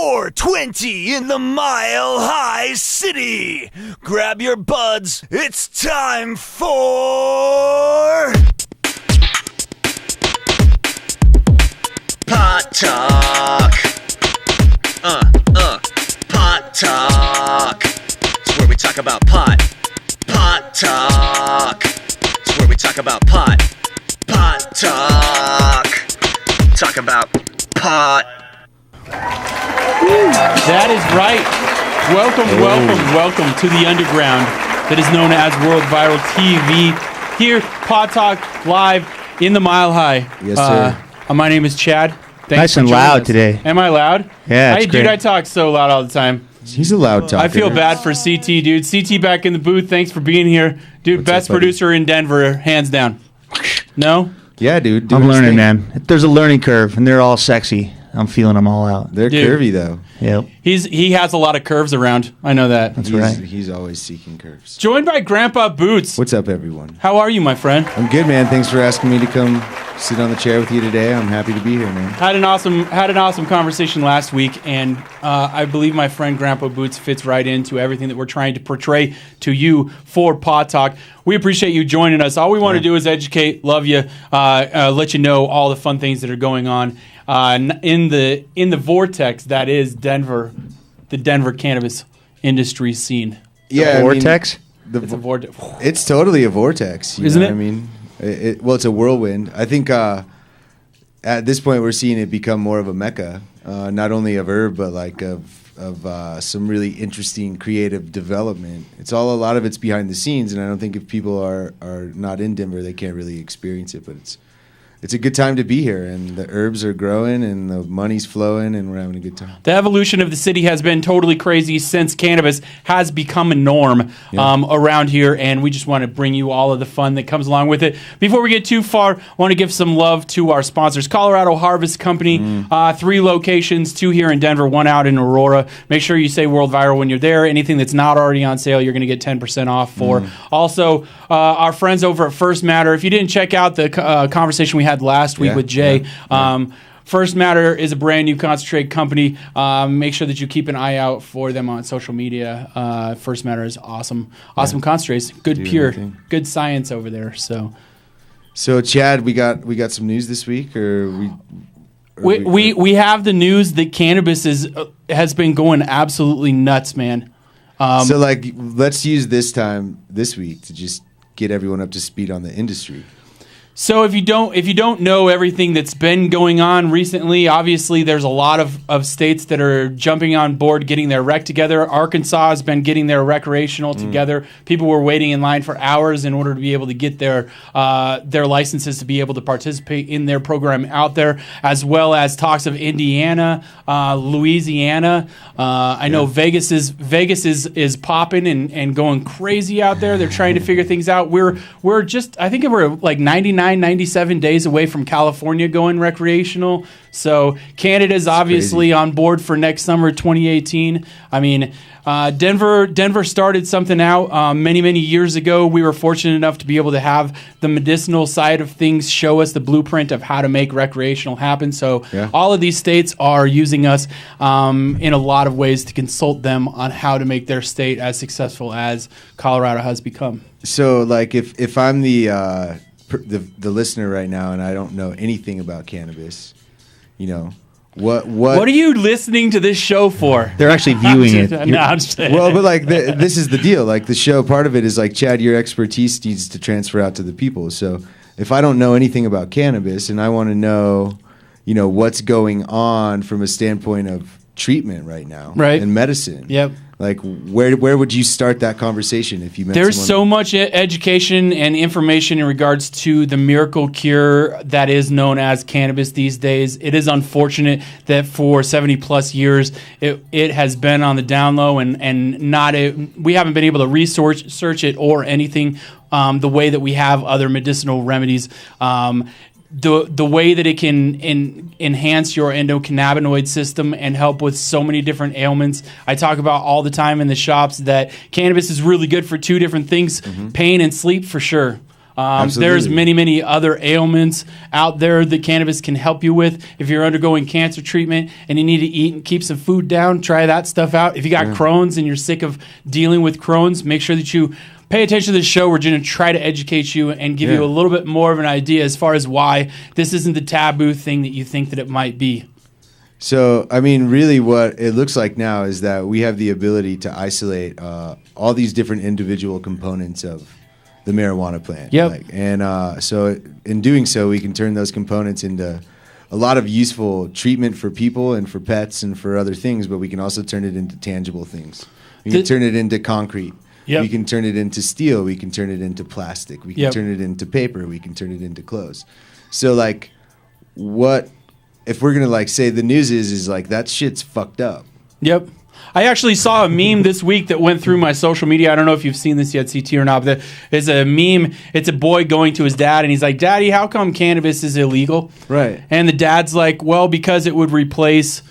420 in the Mile High City. Grab your buds. It's time for Pot Talk. Pot Talk. It's where we talk about pot. Pot Talk. It's where we talk about pot. Pot Talk. Talk about pot. That is right. Welcome to the underground that is known as World Viral TV. Here, Pot Talk live in the Mile High. Yes, sir. My name is Chad. Thanks nice and loud today. Am I loud? Yeah, it's dude, great. I talk so loud all the time. He's a loud talker. I feel bad for CT, dude. CT back in the booth. Thanks for being here. Dude, What's best up, buddy? producer in Denver, hands down. No? Yeah, dude. I'm learning, man. There's a learning curve, and they're all sexy. I'm feeling them all out. They're Dude. curvy, though. Yep. He has a lot of curves around. I know that. That's right. He's always seeking curves. Joined by Grandpa Boots. What's up, everyone? How are you, my friend? I'm good, man. Thanks for asking me to come sit on the chair with you today. I'm happy to be here, man. Had an awesome conversation last week, and I believe my friend Grandpa Boots fits right into everything that we're trying to portray to you for Pot Talk. We appreciate you joining us. All we want to do is educate, love you, let you know all the fun things that are going on in the vortex that is Denver, the Denver cannabis industry scene. Yeah, vortex. It's a vortex. It's totally a vortex, Isn't it? I mean, it's a whirlwind. I think at this point we're seeing it become more of a mecca, not only of herb but like of some really interesting creative development. A lot of it's behind the scenes, and I don't think if people are not in Denver, they can't really experience it. But it's a good time to be here, and the herbs are growing, and the money's flowing, and we're having a good time. The evolution of the city has been totally crazy since cannabis has become a norm around here, and we just want to bring you all of the fun that comes along with it. Before we get too far, I want to give some love to our sponsors, Colorado Harvest Company, 3 locations, 2 here in Denver, 1 out in Aurora. Make sure you say World Viral when you're there. Anything that's not already on sale, you're going to get 10% off for. Also, our friends over at First Matter. If you didn't check out the conversation we had last week with Jay, First Matter is a brand new concentrate company. Make sure that you keep an eye out for them on social media. First Matter is awesome concentrates, good pure, good science over there. So Chad, we got some news this week, or we have the news that cannabis has been going absolutely nuts, man. So let's use this week to just get everyone up to speed on the industry. So if you don't know everything that's been going on recently, obviously there's a lot of states that are jumping on board, getting their rec together. Arkansas has been getting their recreational together. People were waiting in line for hours in order to be able to get their licenses to be able to participate in their program out there, as well as talks of Indiana, Louisiana. I know Vegas is popping and going crazy out there. They're trying to figure things out. I think we're like 97 days away from California going recreational. So Canada's obviously on board for next summer, 2018. I mean, Denver started something out many years ago. We were fortunate enough to be able to have the medicinal side of things show us the blueprint of how to make recreational happen. So all of these states are using us in a lot of ways to consult them on how to make their state as successful as Colorado has become. So like if I'm the listener right now and I don't know anything about cannabis, what are you listening to this show for? They're actually viewing it. No, I'm just saying. Well, but like this is the deal. Like the show, part of it is like, Chad, your expertise needs to transfer out to the people. So if I don't know anything about cannabis and I want to know, what's going on from a standpoint of treatment right now, right, and medicine, like where would you start that conversation if you met There's someone? so much education and information in regards to the miracle cure that is known as cannabis these days. It is unfortunate that for 70 plus years it has been on the down low and we haven't been able to research it or anything the way that we have other medicinal remedies. The way that it can enhance your endocannabinoid system and help with so many different ailments. I talk about all the time in the shops that cannabis is really good for 2 different things, pain and sleep for sure. There's many other ailments out there that cannabis can help you with. If you're undergoing cancer treatment and you need to eat and keep some food down, try that stuff out. If you got Crohn's and you're sick of dealing with Crohn's, make sure that you pay attention to the show. We're going to try to educate you and give you a little bit more of an idea as far as why this isn't the taboo thing that you think that it might be. So, I mean, really what it looks like now is that we have the ability to isolate all these different individual components of the marijuana plant. Yep. So in doing so, we can turn those components into a lot of useful treatment for people and for pets and for other things, but we can also turn it into tangible things. We can turn it into concrete. Yep. We can turn it into steel. We can turn it into plastic. We can turn it into paper. We can turn it into clothes. So, like, what... If we're going to, like, say the news is like, that shit's fucked up. Yep. I actually saw a meme this week that went through my social media. I don't know if you've seen this yet, CT, or not, but it's a meme. It's a boy going to his dad, and he's like, Daddy, how come cannabis is illegal? Right. And the dad's like, well, because it would replace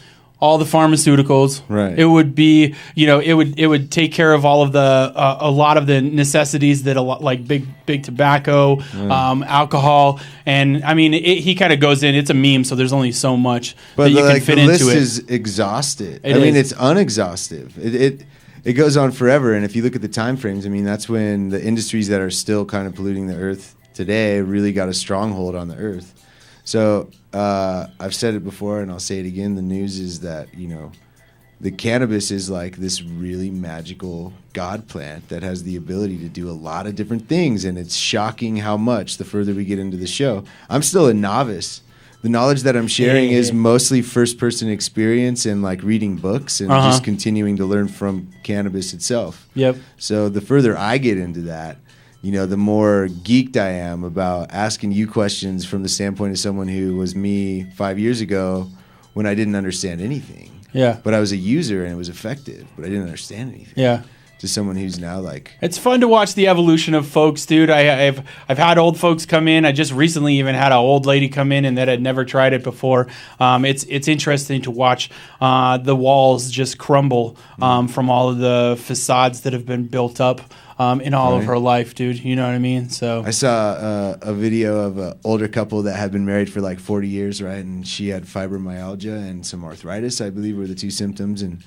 all the pharmaceuticals. Right. It would be, it would take care of all of the, a lot of the necessities that like big tobacco, alcohol. And I mean, he kind of goes in, it's a meme, so there's only so much that you can fit into it. The list is exhausted. It's unexhaustive. It goes on forever. And if you look at the time frames, I mean, that's when the industries that are still kind of polluting the earth today really got a stronghold on the earth. So I've said it before, and I'll say it again. The news is that, the cannabis is like this really magical god plant that has the ability to do a lot of different things, and it's shocking how much the further we get into the show. I'm still a novice. The knowledge that I'm sharing is mostly first-person experience and, like, reading books and just continuing to learn from cannabis itself. Yep. So the further I get into that, the more geeked I am about asking you questions from the standpoint of someone who was me 5 years ago when I didn't understand anything. Yeah. But I was a user and it was effective, but I didn't understand anything. Yeah. To someone who's now like... It's fun to watch the evolution of folks, dude. I've had old folks come in. I just recently even had an old lady come in and that had never tried it before. It's interesting to watch the walls just crumble from all of the facades that have been built up in all of her life, dude. You know what I mean? So I saw a video of an older couple that had been married for like 40 years, right? And she had fibromyalgia and some arthritis, I believe, were the two symptoms. And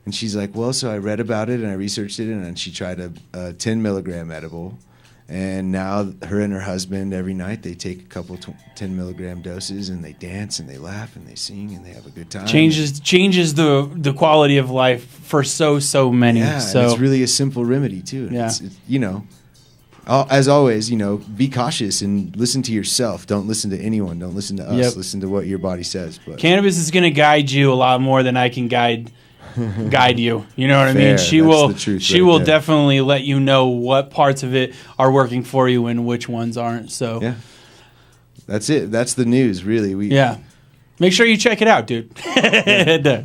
she's like, well, so I read about it and I researched it, and then she tried a 10 milligram edible. And now her and her husband, every night, they take a couple 10 milligram doses, and they dance and they laugh and they sing and they have a good time. Changes the quality of life for so many. Yeah, so and it's really a simple remedy too. Yeah. It's, as always, be cautious and listen to yourself. Don't listen to anyone. Don't listen to us. Yep. Listen to what your body says. But cannabis is going to guide you a lot more than I can guide you. You know what I Fair. mean? She will. The truth She right will there. definitely let you know what parts of it are working for you and which ones aren't. So yeah, that's it. That's the news, really. Make sure you check it out, dude. Yeah.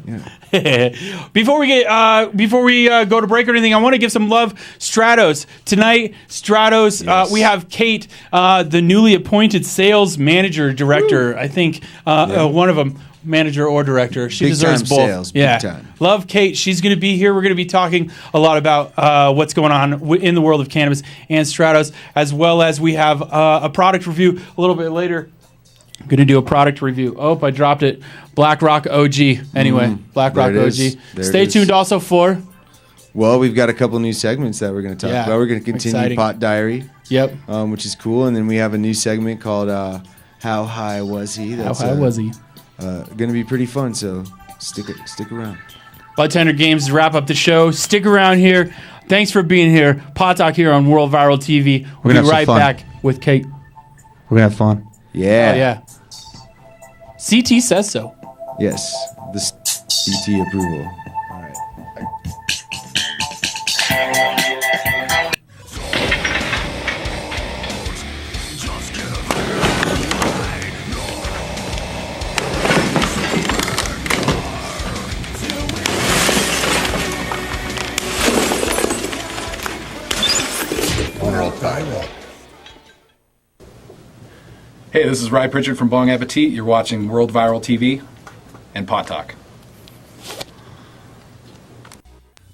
Before we go to break or anything, I want to give some love. Stratos tonight. Stratos. Yes. We have Kate, the newly appointed sales manager director. I think one of them. Manager or director. She Big deserves time both. sales, yeah. big time. Love Kate. She's going to be here. We're going to be talking a lot about what's going on in the world of cannabis and Stratos, as well as we have a product review a little bit later. I'm going to do a product review. Oh, I dropped it. Black Rock OG. Anyway, Black Rock OG. Stay tuned also for... Well, we've got a couple new segments that we're going to talk about. We're going to continue exciting. Pot Diary. Yep. Which is cool. And then we have a new segment called How High Was He? How high was he? Going to be pretty fun, so stick around. Bartender Games to wrap up the show. Stick around here. Thanks for being here. Pot Talk here on World Viral TV. We'll be right back with Kate. We're going to have fun. Yeah. Oh, yeah. CT says so. Yes. The CT approval. All right. Hey, this is Rye Pritchard from Bong Appetit. You're watching World Viral TV and Pot Talk.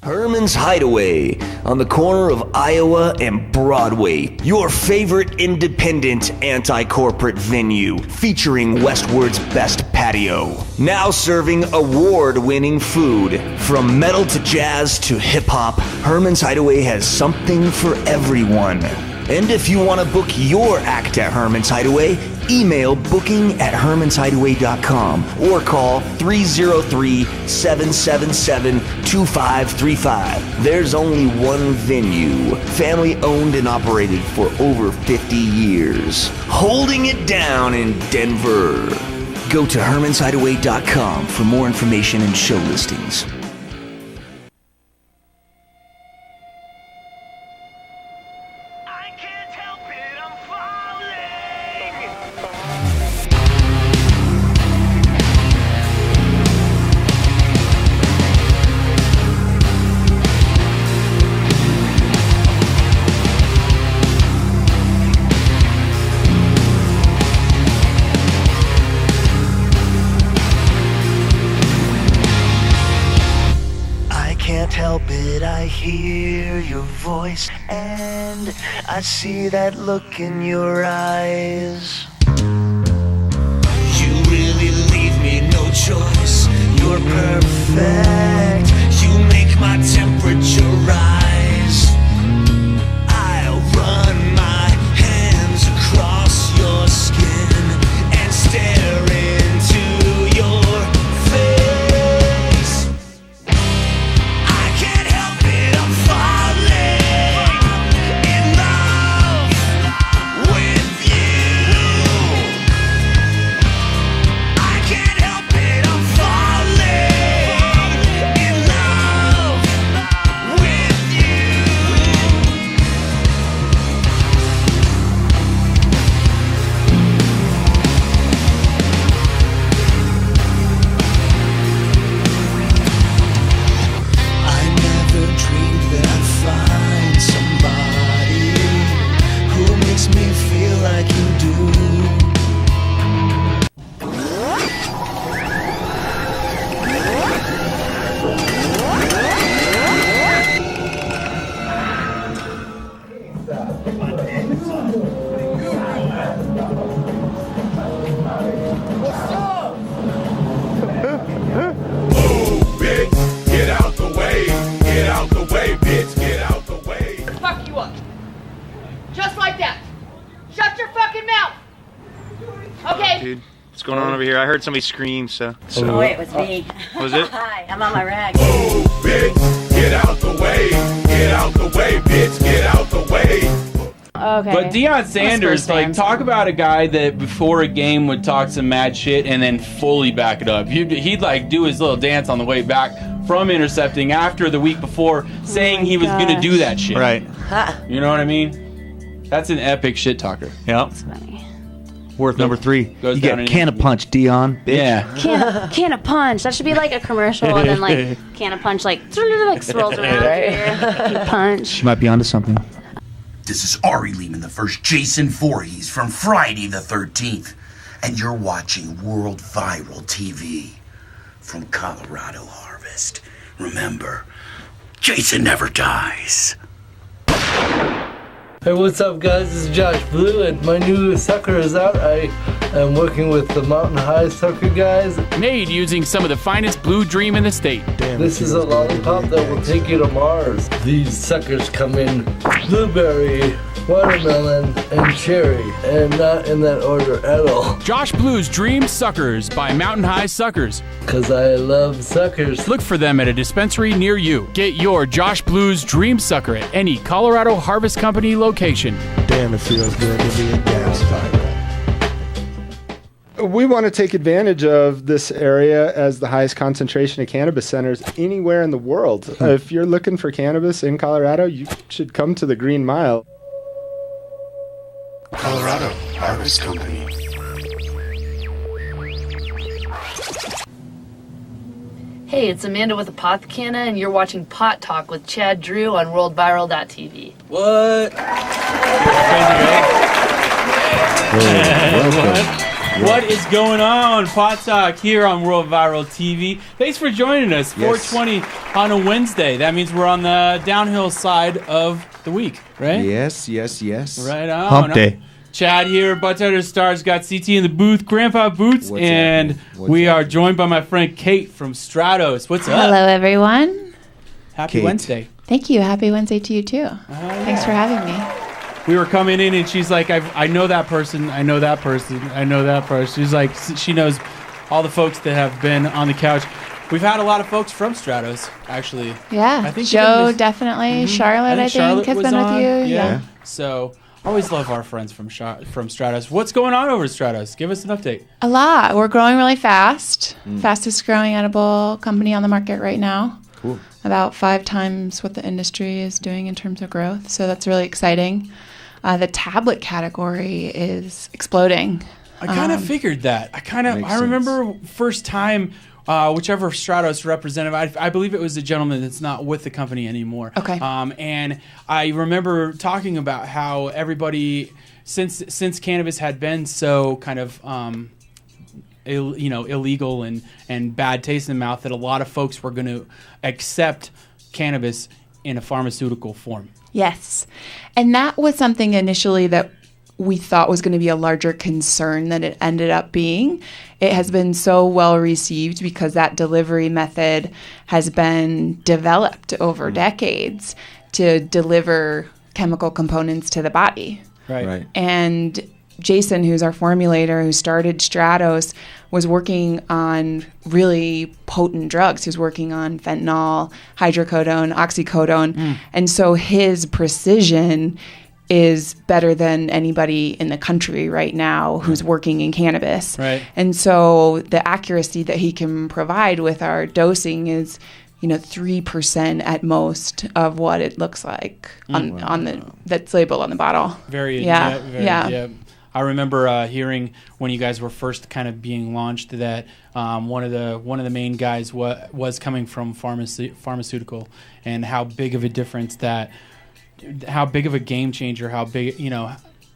Herman's Hideaway on the corner of Iowa and Broadway. Your favorite independent anti-corporate venue featuring Westward's best patio. Now serving award-winning food. From metal to jazz to hip-hop, Herman's Hideaway has something for everyone. And if you want to book your act at Herman's Hideaway, email booking@hermanshideaway.com or call 303-777-2535. There's only one venue, family owned and operated for over 50 years. Holding it down in Denver. Go to hermanshideaway.com for more information and show listings. I hear your voice and I see that look in your eyes. You really leave me no choice. You're perfect. You make my temperature rise. I'll run my hands across your skin and stare into your face. I can't help it, I'm falling in love with you. I can't help it, I'm falling in love with you. I never dreamed that I'd find somebody who makes me feel like you do. Bitch, get out the way. Get out the way, bitch. Get out the way. Fuck you up. Just like that. Shut your fucking mouth. Okay. Dude, what's going on over here? I heard somebody scream, so. Oh, it was me. Was it? Hi, I'm on my rag. Bitch, get out the way. Get out the way, bitch. Get out the way. Okay. But Deion Sanders, Spurs like, fans. talk about a guy that before a game would talk some mad shit and then fully back it up. He'd like do his little dance on the way back from intercepting after the week before, saying he was gonna do that shit. Right. You know what I mean? That's an epic shit talker. Yep. Funny. Worth number 3. Goes You down get in can of history. punch, Dion. Bitch. Yeah. Can of punch. That should be like a commercial, and then like can of punch like swirls around here. Punch. She might be onto something. This is Ari Lehman, the first Jason Voorhees from Friday the 13th, and you're watching World Viral TV from Colorado Harvest. Remember, Jason never dies. Hey, what's up, guys? This is Josh Blue, and my new sucker is out. I am working with the Mountain High Sucker guys. Made using some of the finest blue dream in the state. This is a lollipop that will take you to Mars. These suckers come in blueberry, watermelon, and cherry, and not in that order at all. Josh Blue's Dream Suckers by Mountain High Suckers. Because I love suckers. Look for them at a dispensary near you. Get your Josh Blue's Dream Sucker at any Colorado Harvest Company location. Damn, it feels good to be a gas fighter. We want to take advantage of this area as the highest concentration of cannabis centers anywhere in the world. If you're looking for cannabis in Colorado, you should come to the Green Mile. Colorado Harvest Company. Hey, it's Amanda with Apothecana, and you're watching Pot Talk with Chad Drew on WorldViral.tv. What? Welcome. What is going on? Pot Talk here on World Viral TV. Thanks for joining us. 4:20 on a Wednesday. That means we're on the downhill side of the week, right? Yes. Right on. Hump day. Chad here, Butter Stars, got CT in the booth, Grandpa Boots, and we are joined by my friend Kate from Stratos. What's up? Hello, everyone. Happy Wednesday. Thank you. Happy Wednesday to you, too. Thanks for having me. We were coming in and she's like, I know that person, I know that person, I know that person. She's like, she knows all the folks that have been on the couch. We've had a lot of folks from Stratos, actually. Yeah, I think Joe, definitely. Charlotte, I think, has been with you. Yeah. So, always love our friends from Stratos. What's going on over at Stratos? Give us an update. A lot. We're growing really fast. Fastest growing edible company on the market right now. Cool. About 5 times what the industry is doing in terms of growth. So that's really exciting. The tablet category is exploding. I kind of figured that. I remember first time, whichever Stratos representative, I believe it was a gentleman that's not with the company anymore. Okay. And I remember talking about how everybody, since cannabis had been so kind of illegal and bad taste in the mouth, that a lot of folks were going to accept cannabis in a pharmaceutical form. Yes. And that was something initially that we thought was going to be a larger concern than it ended up being. It has been so well received because that delivery method has been developed over decades to deliver chemical components to the body. Right. And Jason, who's our formulator, who started Stratos, was working on really potent drugs. He was working on fentanyl, hydrocodone, oxycodone. And so his precision is better than anybody in the country right now who's working in cannabis. Right. And so the accuracy that he can provide with our dosing is 3% at most of what it looks like on the that's labeled on the bottle. Very. I remember hearing when you guys were first kind of being launched that one of the main guys was coming from pharmaceutical, and how big of a difference how big of a game changer, how big,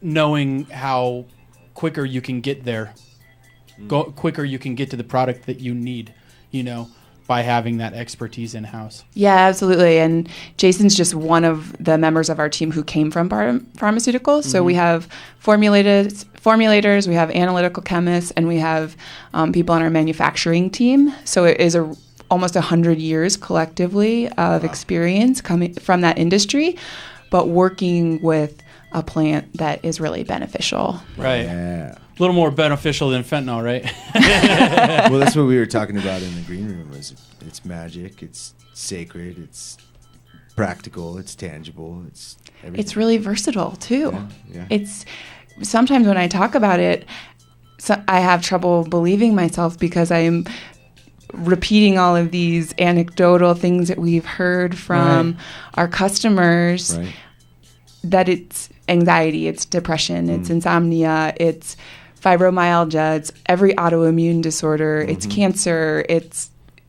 knowing how quicker you can get there, quicker you can get to the product that you need, by having that expertise in-house. Yeah, absolutely. And Jason's just one of the members of our team who came from pharmaceuticals. So we have formulators, we have analytical chemists, and we have people on our manufacturing team. So it is almost 100 years collectively of experience coming from that industry, but working with a plant that is really beneficial. Right. Yeah. A little more beneficial than fentanyl, right? Well, that's what we were talking about in the green room. It's magic, it's sacred, it's practical, it's tangible, it's everything. It's really versatile too. Yeah. It's sometimes when I talk about it, I have trouble believing myself because I am repeating all of these anecdotal things that we've heard from our customers. Right. That it's anxiety, it's depression, it's insomnia, it's fibromyalgia, it's every autoimmune disorder, it's cancer,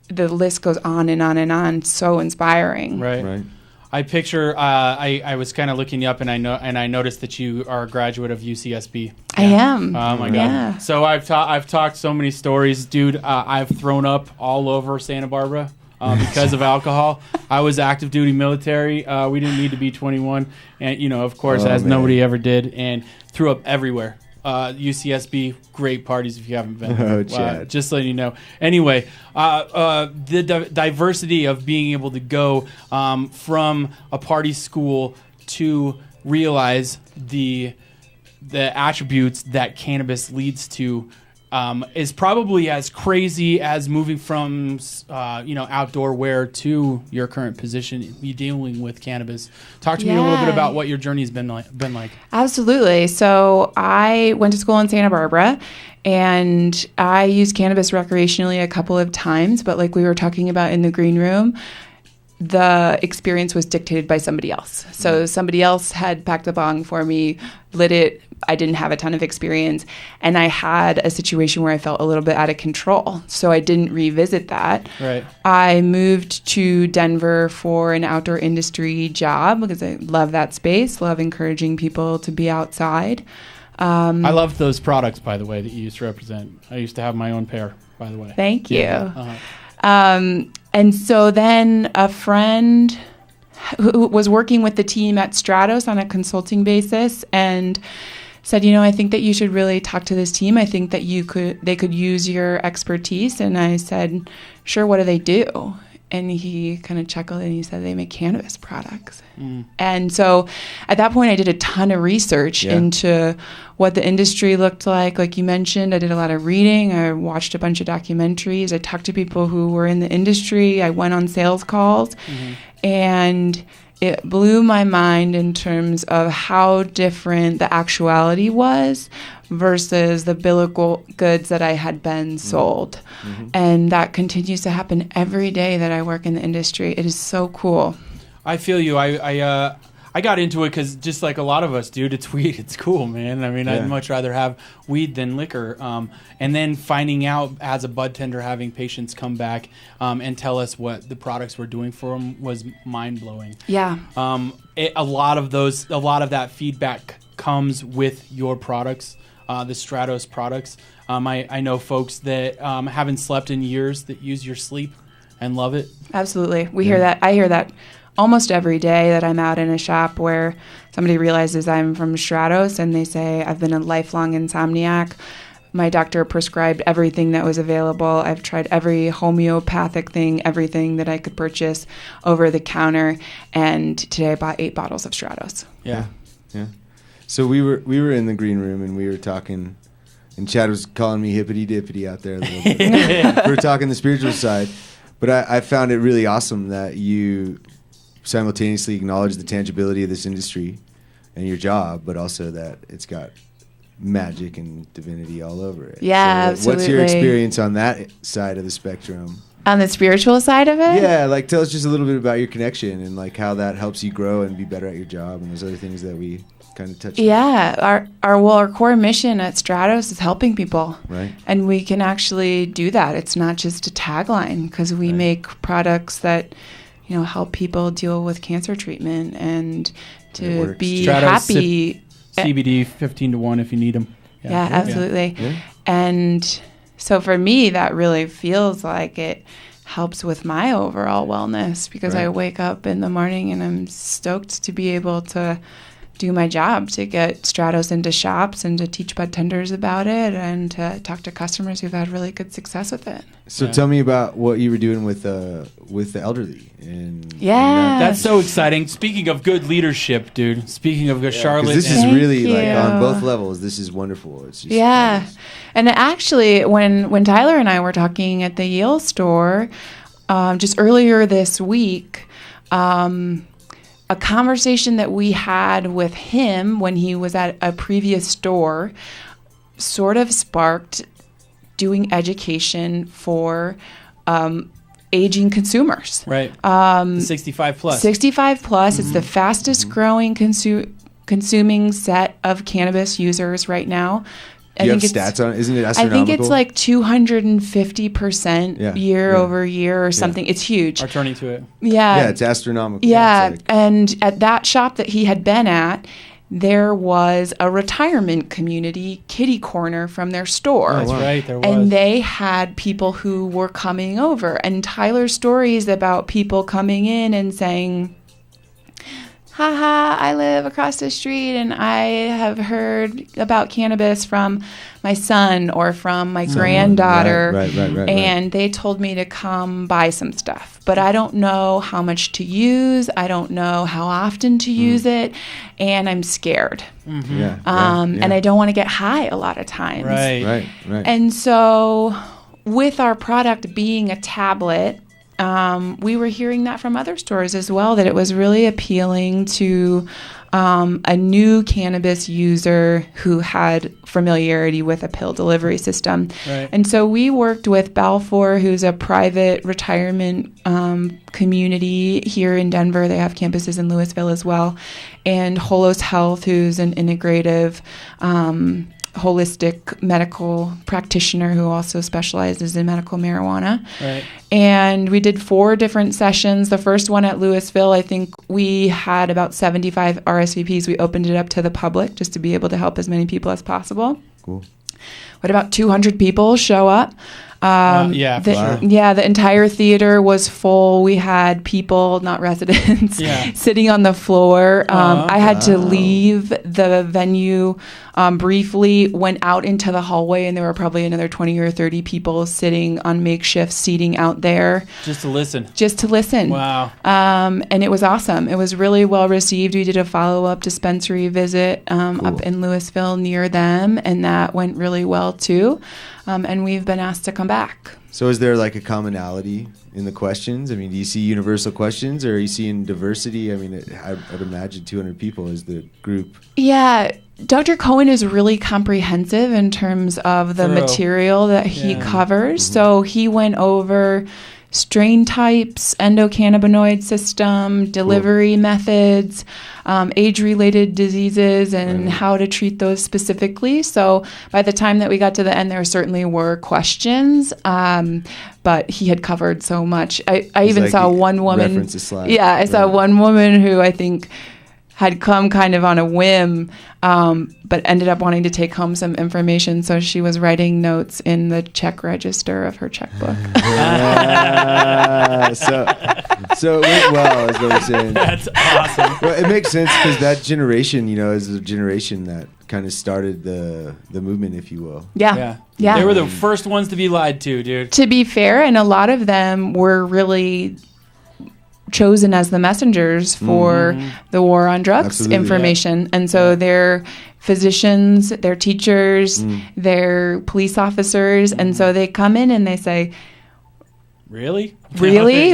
the list goes on and on and on. So inspiring. Right. I picture. I was kind of looking you up, and I noticed that you are a graduate of UCSB. I am. Oh my god! Yeah. So I've talked so many stories, dude. I've thrown up all over Santa Barbara. Because of alcohol. I was active duty military. We didn't need to be 21. And, of course, nobody ever did. And threw up everywhere. UCSB, great parties if you haven't been. Chad. Just letting you know. Anyway, the diversity of being able to go from a party school to realize the attributes that cannabis leads to is probably as crazy as moving from outdoor wear to your current position, you dealing with cannabis. Talk to me a little bit about what your journey's been like. Absolutely. So I went to school in Santa Barbara, and I used cannabis recreationally a couple of times, but like we were talking about in the green room, the experience was dictated by somebody else. So somebody else had packed the bong for me, lit it. I didn't have a ton of experience, and I had a situation where I felt a little bit out of control. So I didn't revisit that. Right. I moved to Denver for an outdoor industry job because I love that space, love encouraging people to be outside. I love those products, by the way, that you used to represent. I used to have my own pair, by the way. Thank you. Yeah. And so then a friend who was working with the team at Stratos on a consulting basis and said, I think that you should really talk to this team. I think that they could use your expertise. And I said, sure, what do they do? And he kind of chuckled and he said, they make cannabis products. And so at that point, I did a ton of research into what the industry looked like. Like you mentioned, I did a lot of reading. I watched a bunch of documentaries. I talked to people who were in the industry. I went on sales calls. And it blew my mind in terms of how different the actuality was versus the bill of goods that I had been sold. And that continues to happen every day that I work in the industry. It is so cool. I feel you. I got into it because just like a lot of us, dude, it's weed. It's cool, man. I mean, I'd much rather have weed than liquor. And then finding out as a bud tender, having patients come back and tell us what the products were doing for them was mind blowing. Yeah. A lot of that feedback comes with your products, the Stratos products. I know folks that haven't slept in years that use your sleep and love it. Absolutely. We hear that. I hear that almost every day that I'm out in a shop where somebody realizes I'm from Stratos and they say, I've been a lifelong insomniac. My doctor prescribed everything that was available. I've tried every homeopathic thing, everything that I could purchase over the counter. And today I bought 8 bottles of Stratos. Yeah. So we were in the green room and we were talking, and Chad was calling me hippity dippity out there a little bit. We were talking the spiritual side, but I found it really awesome that you simultaneously acknowledge the tangibility of this industry and your job, but also that it's got magic and divinity all over it. Yeah, so absolutely. What's your experience on that side of the spectrum? On the spiritual side of it? Yeah, like tell us just a little bit about your connection and like how that helps you grow and be better at your job and those other things that we kind of touched on. Yeah, our core mission at Stratos is helping people. Right. And we can actually do that. It's not just a tagline because we make products that help people deal with cancer treatment and to be Stratos happy. CBD 15 to 1 if you need them. Yeah, absolutely. Yeah. And so for me, that really feels like it helps with my overall wellness because I wake up in the morning and I'm stoked to be able to do my job, to get Stratos into shops and to teach bud tenders about it and to talk to customers who've had really good success with it. So tell me about what you were doing with the elderly. That's so exciting. Speaking of good leadership, dude. Speaking of Charlotte. This is really like on both levels. This is wonderful. It's just fabulous. And actually, when Tyler and I were talking at the Yale store just earlier this week, a conversation that we had with him when he was at a previous store sort of sparked doing education for aging consumers. Right. 65 plus. 65 plus. It's the fastest growing consuming set of cannabis users right now. Do you have stats on it? Isn't it astronomical? I think it's like 250% year over year or something. It's huge. Are turning to it. Yeah. Yeah, it's astronomical. Yeah, and at that shop that he had been at, there was a retirement community kitty corner from their store. That's right, there was. And they had people who were coming over. And Tyler's stories about people coming in and saying, haha, I live across the street and I have heard about cannabis from my son or from my granddaughter. Right. And they told me to come buy some stuff. But I don't know how much to use. I don't know how often to use it. And I'm scared. Mm-hmm. And I don't want to get high a lot of times. Right. And so with our product being a tablet, we were hearing that from other stores as well, that it was really appealing to a new cannabis user who had familiarity with a pill delivery system. Right. And so we worked with Balfour, who's a private retirement community here in Denver. They have campuses in Louisville as well. And Holos Health, who's an integrative holistic medical practitioner who also specializes in medical marijuana. Right. And we did 4 different sessions. The first one at Louisville, I think we had about 75 RSVPs. We opened it up to the public just to be able to help as many people as possible. Cool. We had about 200 people show up. Yeah, for sure. Yeah, the entire theater was full. We had people, not residents, sitting on the floor. I had to leave the venue briefly, went out into the hallway, and there were probably another 20 or 30 people sitting on makeshift seating out there. Just to listen. Just to listen. Wow. And it was awesome. It was really well received. We did a follow-up dispensary visit up in Louisville near them, and that went really well too. And we've been asked to come back. So is there like a commonality in the questions? I mean, do you see universal questions, or are you seeing diversity? I mean, I'd imagine 200 people is the group. Yeah, Dr. Cohen is really comprehensive in terms of the material that he covers. Mm-hmm. So he went over strain types, endocannabinoid system, delivery methods, age-related diseases, and how to treat those specifically. So by the time that we got to the end, there certainly were questions, but he had covered so much. I even saw one woman. I saw one woman who I think had come kind of on a whim, but ended up wanting to take home some information. So she was writing notes in the check register of her checkbook. So it went well, is what I'm saying. That's awesome. Well, it makes sense because that generation, is a generation that kind of started the movement, if you will. Yeah. They were the first ones to be lied to, dude. To be fair, and a lot of them were really chosen as the messengers for the war on drugs information. And so they're physicians, they're teachers, they're police officers. And so they come in and they say, Really?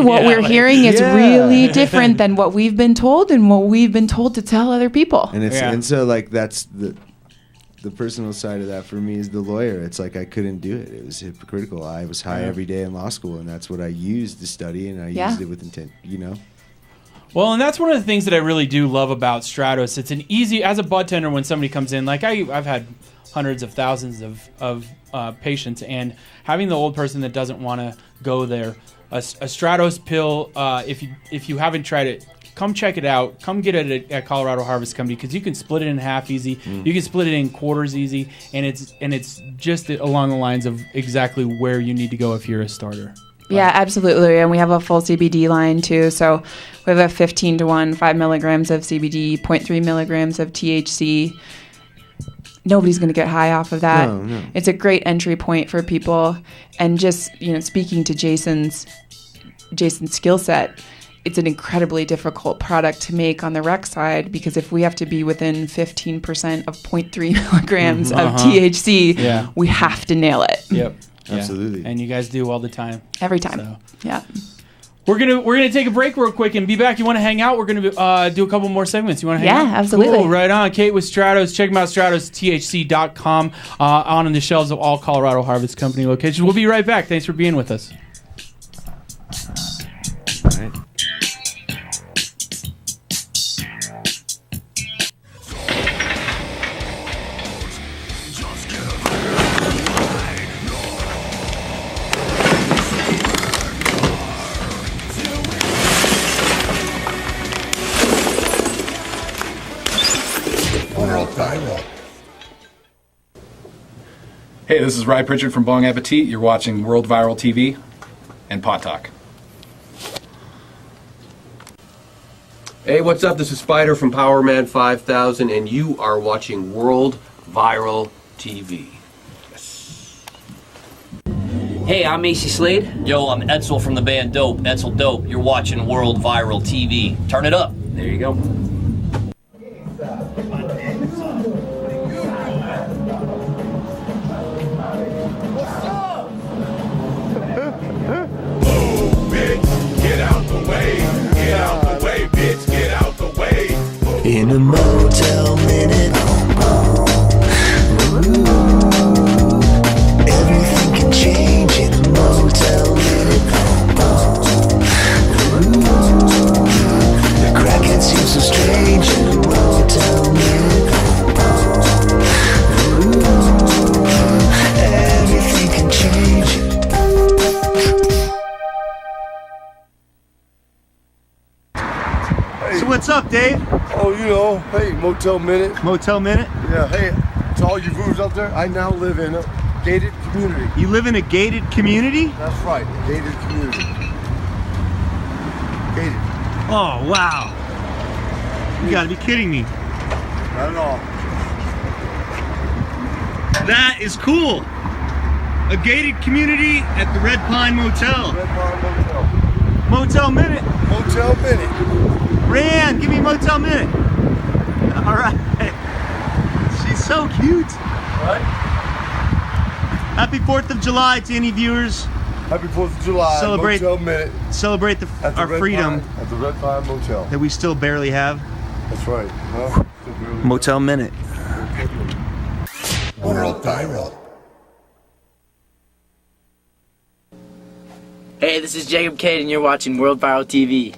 What we're hearing is really different than what we've been told and what we've been told to tell other people. And and so like that's the personal side of that for me is the lawyer. It's like I couldn't do it. It was hypocritical. I was high every day in law school, and that's what I used to study, and I used it with intent, Well, and that's one of the things that I really do love about Stratos. It's an easy, as a bud tender, when somebody comes in, like I've had hundreds of thousands of patients, and having the old person that doesn't want to go there, a Stratos pill, if you haven't tried it, come check it out. Come get it at Colorado Harvest Company, because you can split it in half easy. You can split it in quarters easy, and it's just along the lines of exactly where you need to go if you're a starter. Yeah, absolutely. And we have a full CBD line too. So we have a 15-to-1, 5 milligrams of CBD, 0.3 milligrams of THC. Nobody's going to get high off of that. No. It's a great entry point for people. And just, speaking to Jason's skill set, it's an incredibly difficult product to make on the rec side, because if we have to be within 15% of 0.3 milligrams of THC, we have to nail it. Yep. Absolutely. And you guys do all the time. Every time. So. Yeah. We're gonna take a break real quick and be back. You want to hang out? We're gonna do a couple more segments. You want to hang out? Yeah, absolutely. Cool, right on. Kate with Stratos. Check them out, StratosTHC.com, on the shelves of all Colorado Harvest Company locations. We'll be right back. Thanks for being with us. All right. Hey, this is Rye Pritchard from Bon Appetit. You're watching World Viral TV and Pot Talk. Hey, what's up? This is Spider from Powerman 5000, and you are watching World Viral TV. Yes. Hey, I'm Macy Slade. Yo, I'm Edsel from the band Dope. Edsel Dope. You're watching World Viral TV. Turn it up. There you go. In a motel minute, everything can change in a motel minute. The crackhead seems so strange in a motel minute. So what's up, Dave? Oh, you know, hey, Motel Minute. Motel Minute? Yeah, hey, to all you viewers out there, I now live in a gated community. You live in a gated community? That's right, gated community. Gated. Oh, wow. You gotta be kidding me. Not at all. That is cool. A gated community at the Red Pine Motel. Red Pine Motel. Motel Minute. Motel Minute. Ran, give me Motel Minute. All right. She's so cute. Right? Happy 4th of July to any viewers. Happy 4th of July. Celebrate, Motel Minute. Celebrate our freedom. Pine, at the Red Pine Motel. That we still barely have. That's right. Huh? Motel Minute. World Viral. Hey, this is Jacob Cade, and you're watching World Viral TV.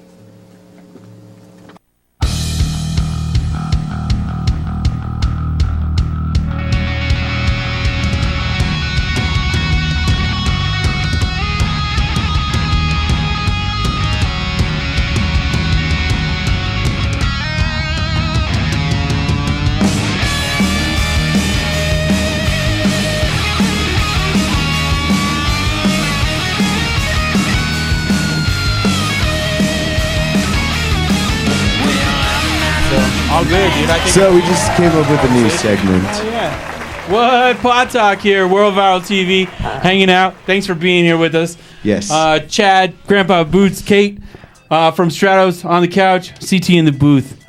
All good, dude. I think So we just came up with a new segment. Oh, yeah. What? Pot Talk here, World Viral TV, hanging out. Thanks for being here with us. Yes. Chad, Grandpa Boots, Kate from Stratos on the couch, CT in the booth.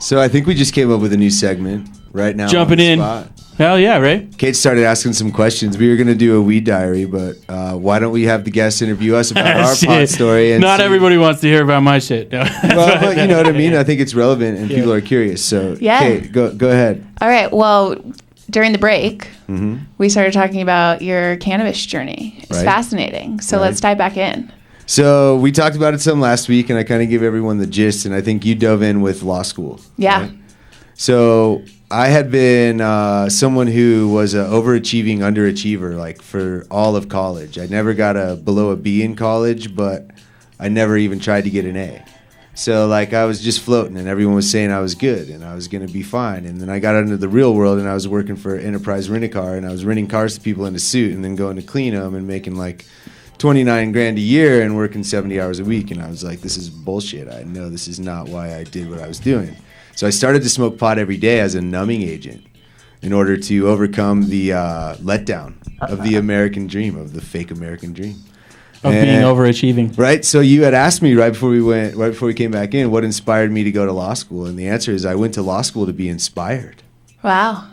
So I think we just came up with a new segment right now. Jumping on the in. spot. Hell yeah, right? Kate started asking some questions. We were going to do a weed diary, but why don't we have the guests interview us about our Shit. pot story? And Not see- everybody wants to hear about my shit. No. Well, but you know what I mean? I think it's relevant and people are curious. So, Yeah. Kate, go ahead. All right. Well, during the break, Mm-hmm. we started talking about your cannabis journey. It's Right. fascinating. So Right. let's dive back in. So we talked about it some last week, and I kind of gave everyone the gist, and I think you dove in with law school. Yeah. right? So I had been someone who was an overachieving underachiever, like for all of college. I never got below a B in college, but I never even tried to get an A. So like I was just floating, and everyone was saying I was good and I was going to be fine. And then I got into the real world, and I was working for Enterprise Rent-A-Car, and I was renting cars to people in a suit, and then going to clean them and making like 29 grand a year and working 70 hours a week. And I was like, this is bullshit. I know this is not why I did what I was doing. So I started to smoke pot every day as a numbing agent in order to overcome the letdown of the American dream, of the fake American dream. Of being overachieving. Right. So you had asked me right before we came back in, what inspired me to go to law school? And the answer is I went to law school to be inspired. Wow.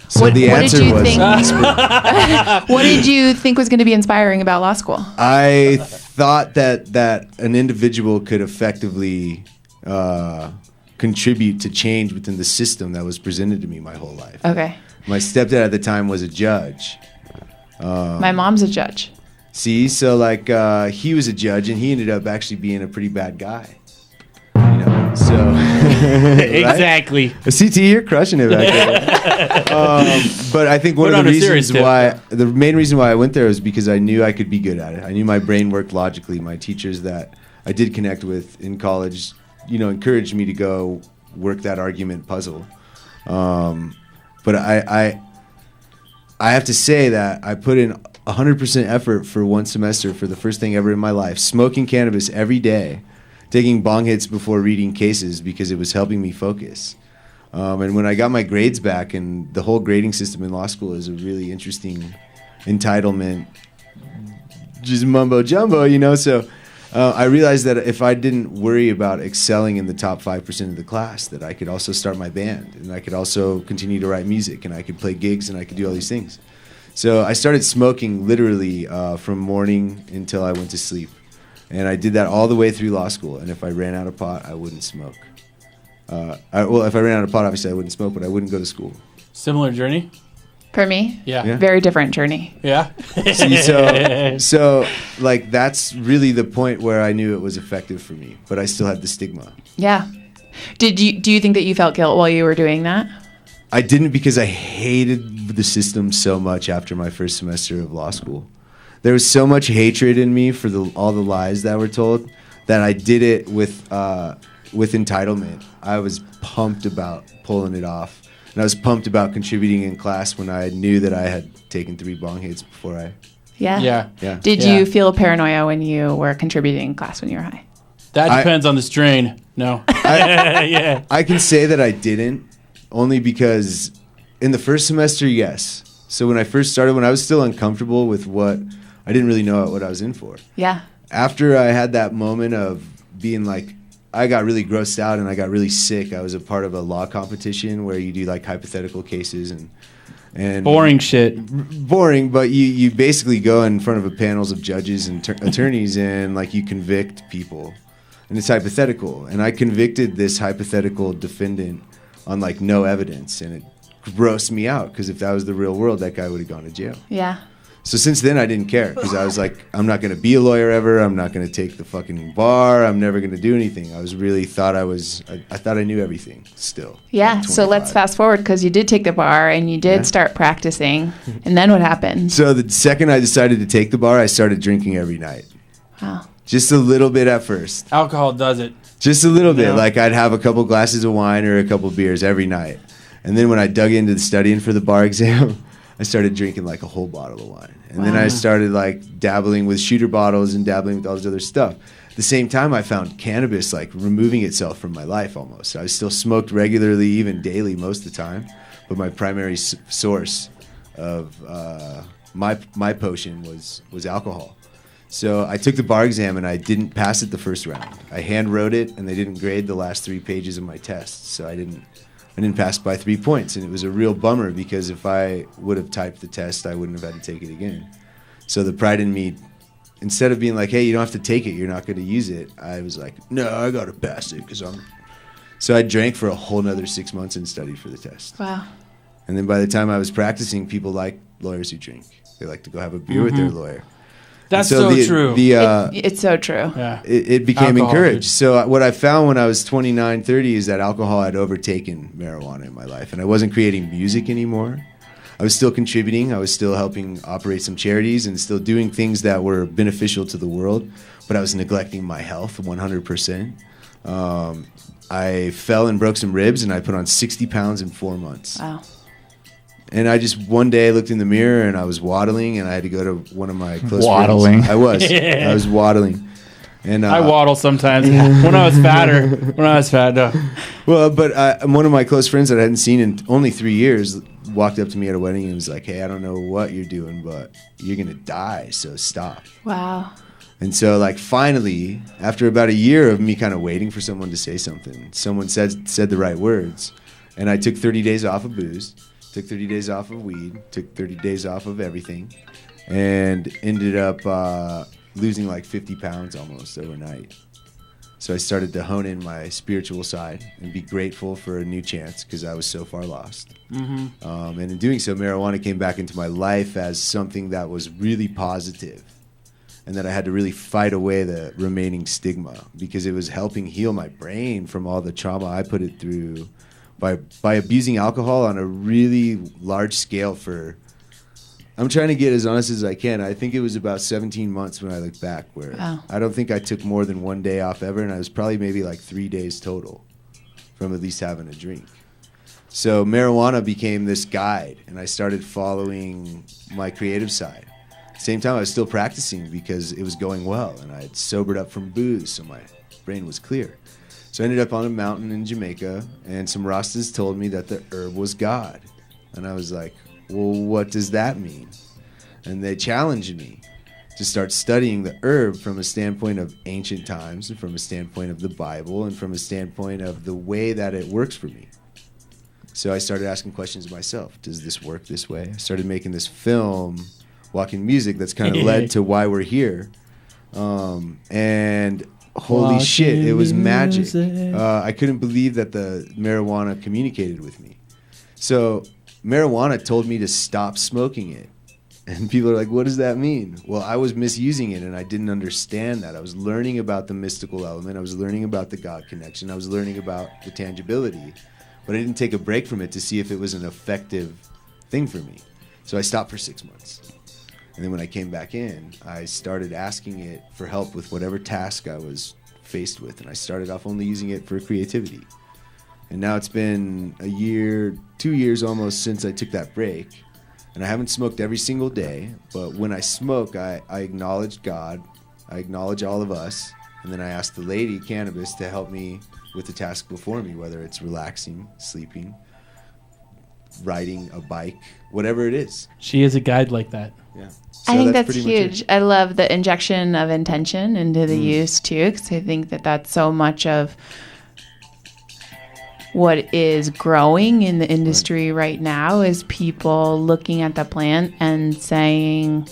So the answer did you was think? What did you think was going to be inspiring about law school? I thought that an individual could effectively contribute to change within the system that was presented to me my whole life. Okay. My stepdad at the time was a judge. My mom's a judge. See, so like he was a judge, and he ended up actually being a pretty bad guy. You know, so Exactly. CT, you're crushing it back there. But I think one Put of on the a serious reasons tip. the main reason why I went there was because I knew I could be good at it. I knew my brain worked logically. My teachers that I did connect with in college, you know, encouraged me to go work that argument puzzle. But I have to say that I put in 100% effort for one semester for the first thing ever in my life, smoking cannabis every day, taking bong hits before reading cases because it was helping me focus. And when I got my grades back, and the whole grading system in law school is a really interesting entitlement, just mumbo jumbo, you know. So I realized that if I didn't worry about excelling in the top 5% of the class, that I could also start my band, and I could also continue to write music, and I could play gigs, and I could do all these things. So I started smoking literally from morning until I went to sleep. And I did that all the way through law school. And if I ran out of pot, I wouldn't smoke. If I ran out of pot, obviously I wouldn't smoke, but I wouldn't go to school. Similar journey? For me? Yeah. Very different journey. Yeah. See, so like that's really the point where I knew it was effective for me, but I still had the stigma. Yeah. Do you think that you felt guilt while you were doing that? I didn't, because I hated the system so much after my first semester of law school. There was so much hatred in me for all the lies that were told that I did it with with entitlement. I was pumped about pulling it off. And I was pumped about contributing in class when I knew that I had taken 3 bong hits before I... Yeah. Yeah. Did you feel paranoia when you were contributing in class when you were high? That depends on the strain. No. Yeah. I can say that I didn't, only because in the first semester, yes. So when I first started, when I was still uncomfortable with what... I didn't really know what I was in for. Yeah. After I had that moment of being like... I got really grossed out and I got really sick. I was a part of a law competition where you do like hypothetical cases and boring shit. Boring, but you basically go in front of a panels of judges and attorneys and like you convict people. And it's hypothetical. And I convicted this hypothetical defendant on like no evidence, and it grossed me out because if that was the real world, that guy would have gone to jail. Yeah. So since then, I didn't care because I was like, I'm not going to be a lawyer ever. I'm not going to take the fucking bar. I'm never going to do anything. I was really thought I thought I knew everything still. Yeah. So let's fast forward because you did take the bar and you did start practicing. And then what happened? So the second I decided to take the bar, I started drinking every night. Wow. Just a little bit at first. Alcohol does it. Just a little bit. Like I'd have a couple glasses of wine or a couple beers every night. And then when I dug into the studying for the bar exam, I started drinking like a whole bottle of wine. And then I started like dabbling with shooter bottles and dabbling with all this other stuff. At the same time, I found cannabis like removing itself from my life almost. I still smoked regularly, even daily most of the time. But my primary source of my potion was alcohol. So I took the bar exam and I didn't pass it the first round. I hand wrote it and they didn't grade the last 3 pages of my test. So I didn't pass by 3 points, and it was a real bummer because if I would have typed the test, I wouldn't have had to take it again. So the pride in me, instead of being like, hey, you don't have to take it, you're not going to use it, I was like, no, I got to pass it because I'm... So I drank for a whole nother 6 months and studied for the test. Wow. And then by the time I was practicing, people like lawyers who drink. They like to go have a beer with their lawyer. That's so true. It's so true. Yeah. It became Alcohol, encouraged. dude. So what I found when I was 29, 30 is that alcohol had overtaken marijuana in my life. And I wasn't creating music anymore. I was still contributing. I was still helping operate some charities and still doing things that were beneficial to the world. But I was neglecting my health 100%. I fell and broke some ribs, and I put on 60 pounds in 4 months. Wow. And I just one day looked in the mirror and I was waddling, and I had to go to one of my close Waddling. friends. I was waddling. And I waddle sometimes. When I was fatter. When I was fat, no. Well, but one of my close friends that I hadn't seen in only 3 years walked up to me at a wedding and was like, hey, I don't know what you're doing, but you're going to die, so stop. Wow. And so, like, finally, after about a year of me kind of waiting for someone to say something, someone said the right words, and I took 30 days off of booze. Took 30 days off of weed, took 30 days off of everything, and ended up losing like 50 pounds almost overnight. So I started to hone in my spiritual side and be grateful for a new chance because I was so far lost. Mm-hmm. And in doing so, marijuana came back into my life as something that was really positive, and that I had to really fight away the remaining stigma because it was helping heal my brain from all the trauma I put it through by abusing alcohol on a really large scale for, I'm trying to get as honest as I can. I think it was about 17 months when I look back where I don't think I took more than 1 day off ever, and I was probably maybe like 3 days total from at least having a drink. So marijuana became this guide, and I started following my creative side. At the same time, I was still practicing because it was going well, and I had sobered up from booze, so my brain was clear. So I ended up on a mountain in Jamaica, and some Rastas told me that the herb was God. And I was like, well, what does that mean? And they challenged me to start studying the herb from a standpoint of ancient times, and from a standpoint of the Bible, and from a standpoint of the way that it works for me. So I started asking questions of myself. Does this work this way? I started making this film, Walking Music, that's kind of led to why we're here. And holy shit, it was magic. I couldn't believe that the marijuana communicated with me. So marijuana told me to stop smoking it. And people are like, what does that mean? Well, I was misusing it, and I didn't understand that. I was learning about the mystical element. I was learning about the God connection. I was learning about the tangibility. But I didn't take a break from it to see if it was an effective thing for me. So I stopped for 6 months. And then when I came back in, I started asking it for help with whatever task I was faced with. And I started off only using it for creativity. And now it's been a year, 2 years almost since I took that break. And I haven't smoked every single day, but when I smoke, I acknowledge God, I acknowledge all of us, and then I ask the lady, cannabis, to help me with the task before me, whether it's relaxing, sleeping, riding a bike, whatever it is. She is a guide like that. Yeah. I think that's huge. I love the injection of intention into the use too, because I think that that's so much of what is growing in the industry right now is people looking at the plant and saying,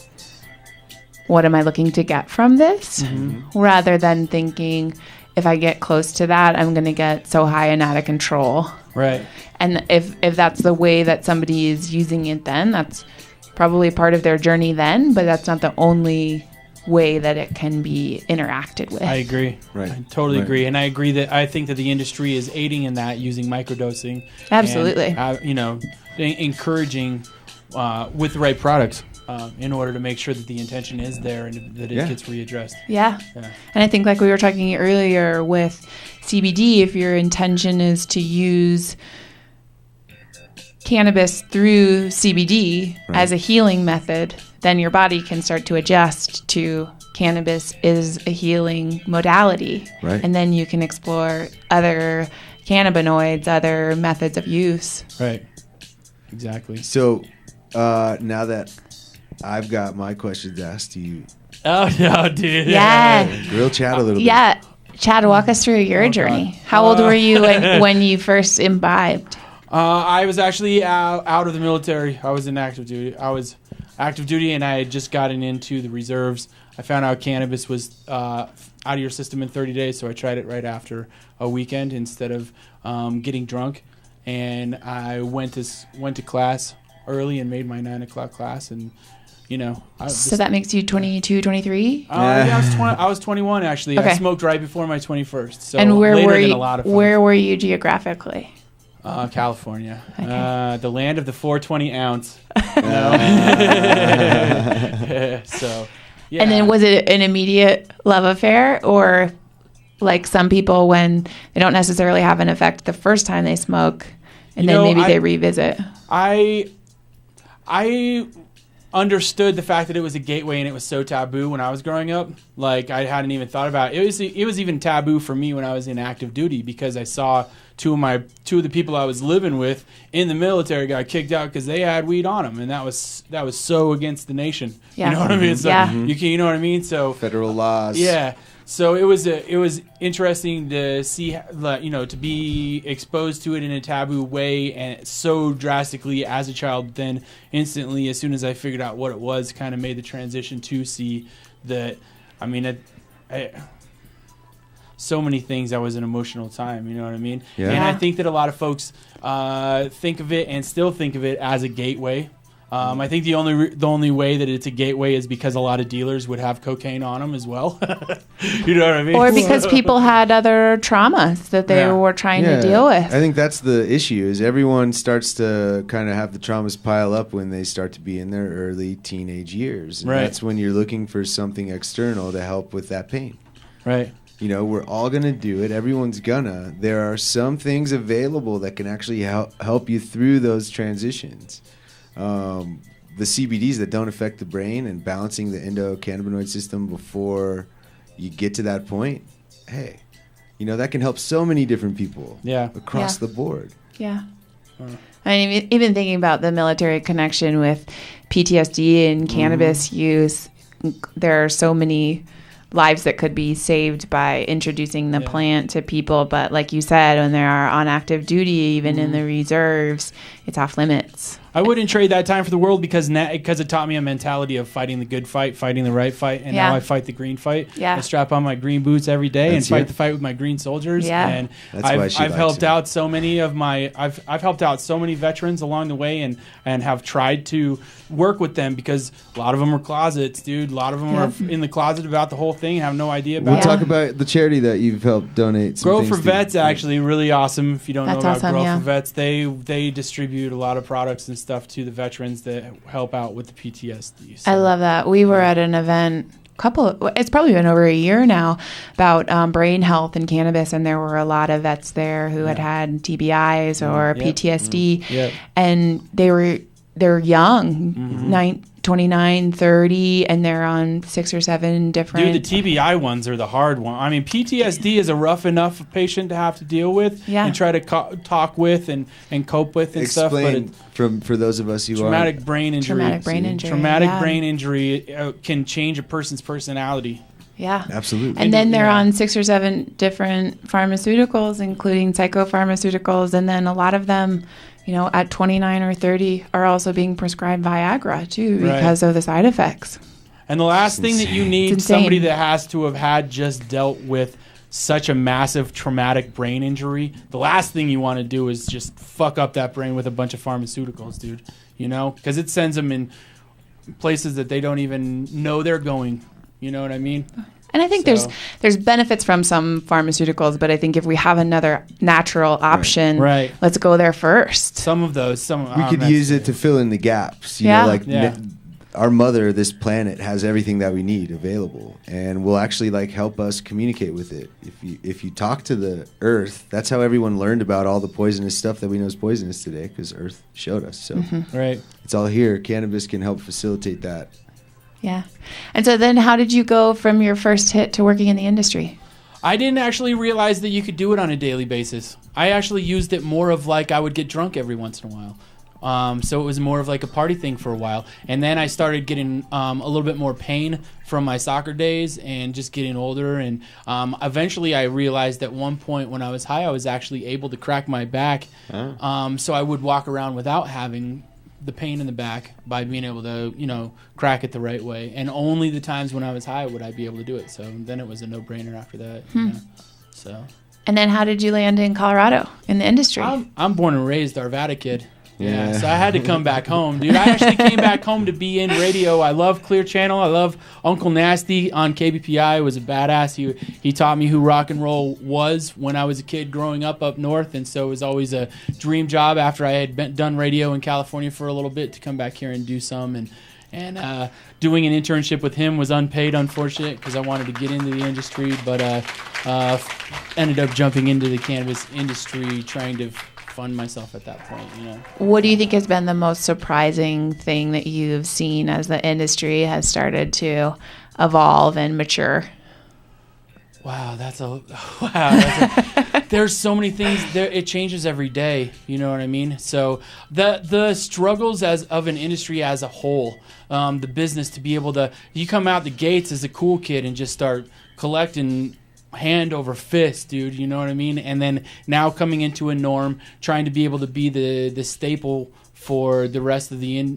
what am I looking to get from this? Rather than thinking, if I get close to that, I'm going to get so high and out of control. Right. And if that's the way that somebody is using it then, that's probably part of their journey then, but that's not the only way that it can be interacted with. I agree. Right. I totally agree. And I agree that I think that the industry is aiding in that using microdosing. Absolutely. And, encouraging with the right products in order to make sure that the intention is there and that it gets readdressed. Yeah. And I think like we were talking earlier with CBD, if your intention is to use cannabis through CBD as a healing method, then your body can start to adjust to cannabis is a healing modality. Right. And then you can explore other cannabinoids, other methods of use. Right. Exactly. So now that I've got my questions asked to you. Oh, no, dude. Yeah. Grill Chad a little bit. Yeah. Chad, walk us through your journey. How old were you when you first imbibed? I was actually out of the military. I was in active duty. I was active duty, and I had just gotten into the reserves. I found out cannabis was out of your system in 30 days, so I tried it right after a weekend instead of getting drunk. And I went to class early and made my 9 o'clock class, and so that makes you 22, 23? I was 21 actually. Okay. I smoked right before my 21st. So and where later were than you? A lot of Where were you geographically? California, Okay. the land of the 420 ounce. So, yeah. And then was it an immediate love affair, or like some people when they don't necessarily have an effect the first time they smoke, and then maybe they revisit? I understood the fact that it was a gateway and it was so taboo when I was growing up. Like I hadn't even thought about it. It was even taboo for me when I was in active duty because I saw two of the people I was living with in the military got kicked out because they had weed on them, and that was so against the nation. Yeah. You know what I mean? So you know what I mean? So federal laws. Yeah. So it was interesting to see, to be exposed to it in a taboo way and so drastically as a child. Then instantly, as soon as I figured out what it was, kind of made the transition to see that. I mean, so many things. That was an emotional time. You know what I mean? Yeah. And I think that a lot of folks think of it and still think of it as a gateway. I think the only way that it's a gateway is because a lot of dealers would have cocaine on them as well. You know what I mean? Or because people had other traumas that they were trying to deal with. I think that's the issue is everyone starts to kind of have the traumas pile up when they start to be in their early teenage years. And that's when you're looking for something external to help with that pain. Right. We're all going to do it. Everyone's gonna. There are some things available that can actually help you through those transitions. The CBDs that don't affect the brain and balancing the endocannabinoid system before you get to that point, hey, that can help so many different people across the board. Yeah. I mean, even thinking about the military connection with PTSD and cannabis use, there are so many lives that could be saved by introducing the plant to people. But like you said, when they are on active duty, even in the reserves, it's off limits. I wouldn't trade that time for the world because it taught me a mentality of fighting the good fight, fighting the right fight, and now I fight the green fight. Yeah. I strap on my green boots every day and fight the fight with my green soldiers. Yeah. And I've helped out so many I've helped out so many veterans along the way and have tried to work with them because a lot of them are closets, dude. A lot of them are in the closet about the whole thing and have no idea about it. We'll talk about the charity that you've helped donate. Some Grow things for to. Vets actually really awesome. If you don't know about awesome, Grow for Vets, they distribute a lot of products and stuff to the veterans that help out with the PTSD. So. I love that. We were at an event it's probably been over a year now, about brain health and cannabis, and there were a lot of vets there who had TBIs or PTSD, and they're young, 29, 30, and they're on 6 or 7 different. Dude, the TBI ones are the hard one. I mean, PTSD is a rough enough patient to have to deal with and try to talk with and cope with and stuff. But for those of us who traumatic brain injury. Traumatic brain injury. Traumatic brain injury can change a person's personality. Yeah. Absolutely. And then they're on 6 or 7 different pharmaceuticals, including psychopharmaceuticals, and then a lot of them, at 29 or 30 are also being prescribed Viagra too because of the side effects. And the last thing that you need, somebody that has to have had just dealt with such a massive traumatic brain injury, the last thing you want to do is just fuck up that brain with a bunch of pharmaceuticals, dude. Because it sends them in places that they don't even know they're going. You know what I mean? And I think there's benefits from some pharmaceuticals, but I think if we have another natural option, let's go there first. Some of those, we could use it to fill in the gaps. Our mother, this planet, has everything that we need available, and will actually help us communicate with it. If you talk to the Earth, that's how everyone learned about all the poisonous stuff that we know is poisonous today, because Earth showed us. So it's all here. Cannabis can help facilitate that. Yeah. And so then how did you go from your first hit to working in the industry? I didn't actually realize that you could do it on a daily basis. I actually used it more of I would get drunk every once in a while. So it was more of a party thing for a while. And then I started getting a little bit more pain from my soccer days and just getting older. And eventually I realized at one point when I was high, I was actually able to crack my back. So I would walk around without having the pain in the back by being able to, crack it the right way. And only the times when I was high would I be able to do it. So then it was a no-brainer after that. So. And then how did you land in Colorado in the industry? I'm born and raised Arvada kid. Yeah, so I had to come back home, dude. I actually came back home to be in radio. I love Clear Channel. I love Uncle Nasty on KBPI. Was a badass. He taught me who rock and roll was when I was a kid growing up north, and so it was always a dream job after I had done radio in California for a little bit to come back here and do some. And doing an internship with him was unpaid, unfortunate, because I wanted to get into the industry, but ended up jumping into the cannabis industry, trying to fund myself at that point. What do you think has been the most surprising thing that you've seen as the industry has started to evolve and mature? Wow, there's so many things there. It changes every day. You know what I mean? So the struggles of an industry as a whole, the business to be able to, you come out the gates as a cool kid and just start collecting hand over fist, dude, you know what I mean? And then now coming into a norm, trying to be able to be the staple for the rest of trying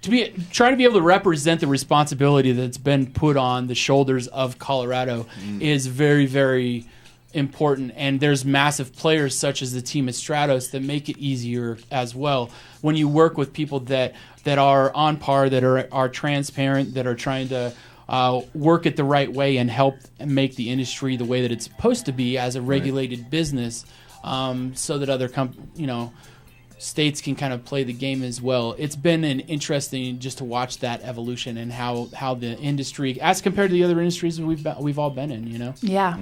to be able to represent the responsibility that's been put on the shoulders of Colorado is very, very important. And there's massive players such as the team at Stratos that make it easier as well. When you work with people that are on par, that are transparent, that are trying to work it the right way and help make the industry the way that it's supposed to be as a regulated business, so that other states can kind of play the game as well. It's been an interesting just to watch that evolution and how the industry, as compared to the other industries we've all been in, Yeah.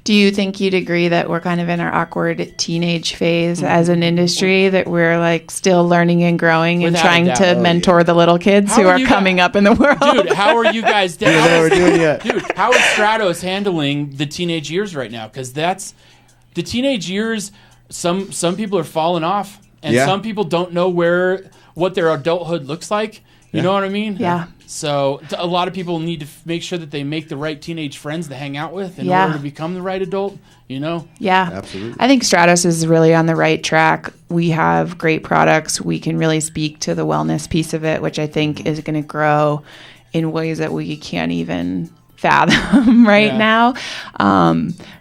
Do you think you'd agree that we're kind of in our awkward teenage phase as an industry, that we're still learning and growing and trying to mentor the little kids who are coming up in the world? Dude, how are you guys doing? We're doing it. Dude, how is Stratos handling the teenage years right now? Because that's the teenage years. Some people are falling off. And some people don't know what their adulthood looks like. You know what I mean? Yeah. So a lot of people need to make sure that they make the right teenage friends to hang out with in order to become the right adult, Yeah. Absolutely. I think Stratos is really on the right track. We have great products. We can really speak to the wellness piece of it, which I think is going to grow in ways that we can't even fathom now.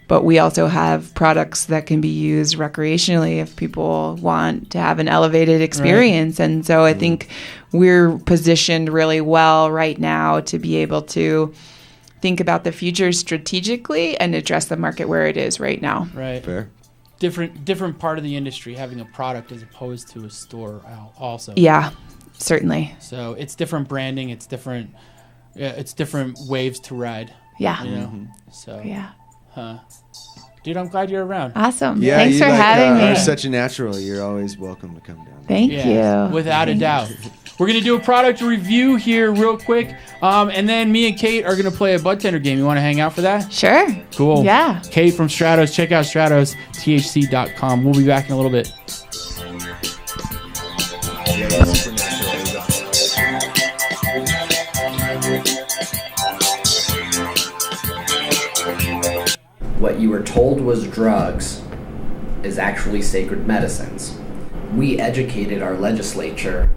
But we also have products that can be used recreationally if people want to have an elevated experience. Right. And so I think we're positioned really well right now to be able to think about the future strategically and address the market where it is right now. Right. Fair. Different part of the industry having a product as opposed to a store also. Yeah, certainly. So it's different branding. It's different Yeah, it's different waves to ride. Yeah. You know? So. Yeah. Huh. Dude, I'm glad you're around. Awesome. Yeah, Thanks for having me. You're such a natural. You're always welcome to come down. Thank you. Without a doubt. We're going to do a product review here real quick. And then me and Kate are going to play a bud tender game. You want to hang out for that? Sure. Cool. Yeah. Kate from Stratos. Check out StratosTHC.com. We'll be back in a little bit. What you were told was drugs is actually sacred medicines. We educated our legislature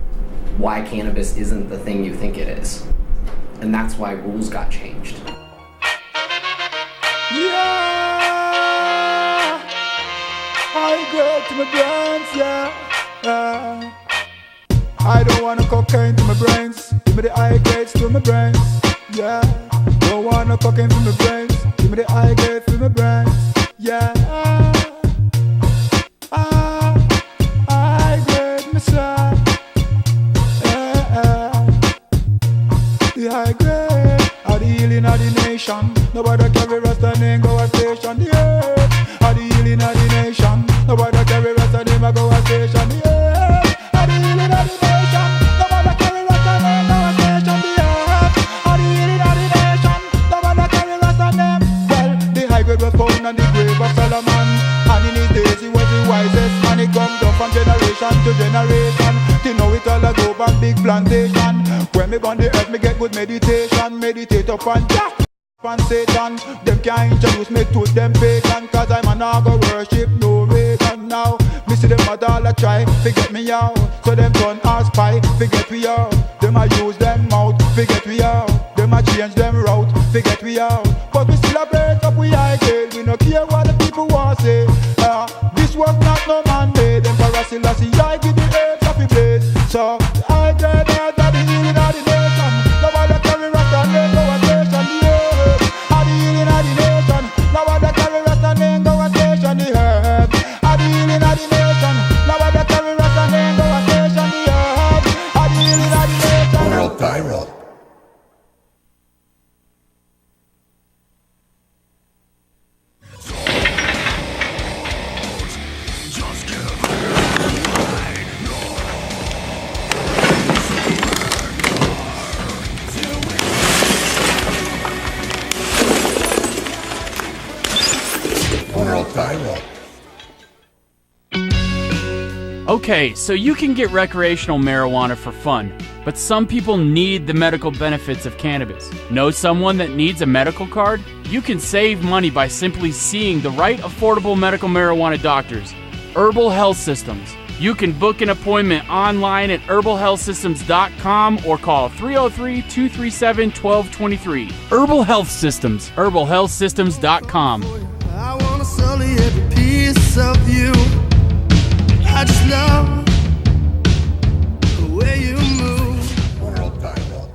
why cannabis isn't the thing you think it is. And that's why rules got changed. Yeah, I go to my brains, yeah. I don't want no cocaine to my brains. Give me the high grades to my brains, yeah. Don't want no cocaine to my brains. Give me the high grade to my brains, yeah. High grade, my son. The high grade are the healing of the nation. Nobody carry rasta name go a station. Yeah, are the healing of the nation. Nobody carry rasta name go a station. Yeah, are the healing of the nation. Nobody carry rasta name go a station. Yeah, are the healing of the nation. Nobody carry rasta name. Well, the high grade was found on the grave of Solomon, and in his days he was the wisest man. He come down from generation to generation. You know it all a go back big plantation. When me on the earth, me get good meditation. Meditate upon Jah and Satan. Them can't introduce me to them pagan, cause I'm an go worship no Reagan now. Me see them a all a try, forget me out. So them turn our spy, forget we out. Them a use them mouth, forget we out. Them a change them route, forget we out. But we still a break up we high grade. We no care what the people want say. This was not no man made. Emperor Selassie, I give the earth of the blaze. So I get out of the healing of the nation. Nobody carry rasta name go a station. The earth of the healing of the nation. Nobody carry rasta name go a station. The earth of the healing of the nation. Nobody carry rasta name go a station. The earth of the healing of the nation. World Viral. World Viral. Okay, so you can get recreational marijuana for fun, but some people need the medical benefits of cannabis. Know someone that needs a medical card? You can save money by simply seeing the right affordable medical marijuana doctors. Herbal Health Systems. You can book an appointment online at herbalhealthsystems.com or call 303-237-1223. Herbal Health Systems. herbalhealthsystems.com. I wanna sully every piece of you. I just love the way you move. World Viral.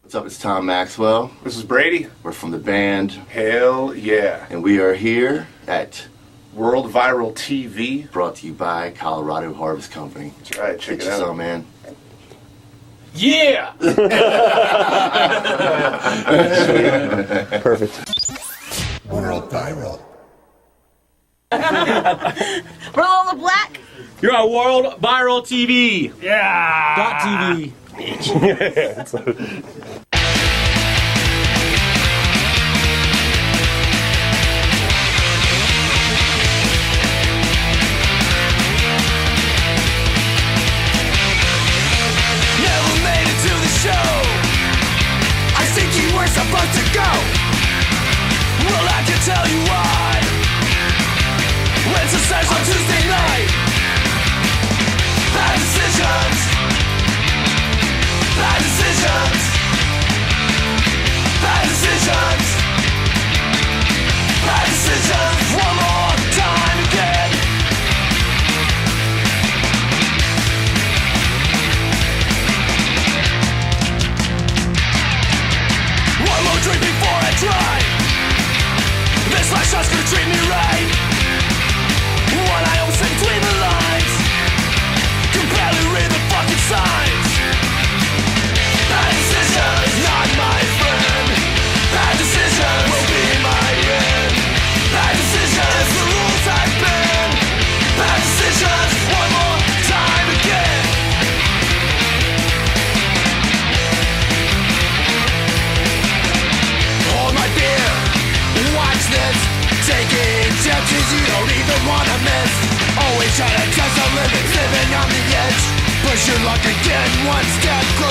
What's up? It's Tom Maxwell. This is Brady. We're from the band Hell yeah. and we are here at World Viral TV. brought to you by Colorado Harvest Company. That's right. Check Get it you out. some, man. Yeah. Perfect. World Viral. Roll on the black. You're on World Viral TV. Yeah. .tv. Never made it to the show. I think you were supposed to go. Well, I can tell you why. Went to sex on Tuesday night. Bad decisions. Bad decisions.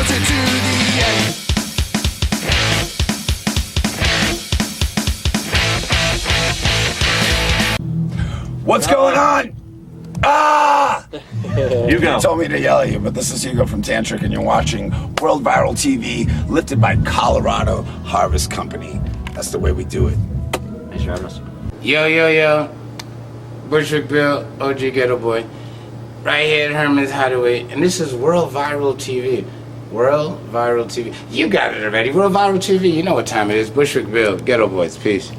force it to the end. What's going on? Ah! Hugo. You told me to yell at you, but this is Hugo from Tantric, and you're watching World Viral TV, lifted by Colorado Harvest Company. That's the way we do it. Hey, Stratos. Yo. Bushwick Bill, OG Ghetto Boy. Right here at Herman's Hideaway, and this is World Viral TV. World Viral TV. You got it already. World Viral TV, you know what time it is. Bushwick Bill, Ghetto Boys, peace.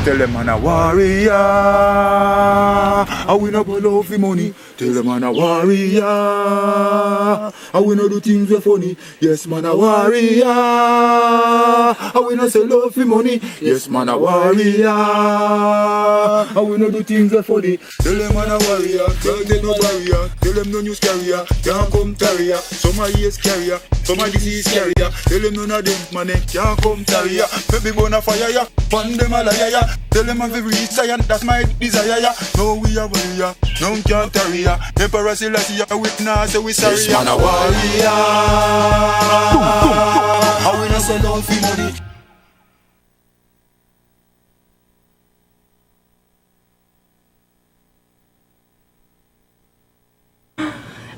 Tell them I'm a warrior. I win up a love for money. Tell them I'm a warrior. I win all the things are funny. Yes, man, a warrior. I win a sell love for money. Yes, man, a warrior. I win all the things are funny. Tell them I'm a warrior. Can't take no barrier. Tell them no news carrier. Can't come carrier. Some are yes carrier. Some are disease carrier. Tell them none of them man can't come carrier. Baby bona fire ya. Fun them a liar ya. Tell them I'm very science, that's my desire ya. No we a warrior, no can't carry ya. Emperor Selassie ya, witness we sorry ya. Yes man a warrior. I will not sell out for money.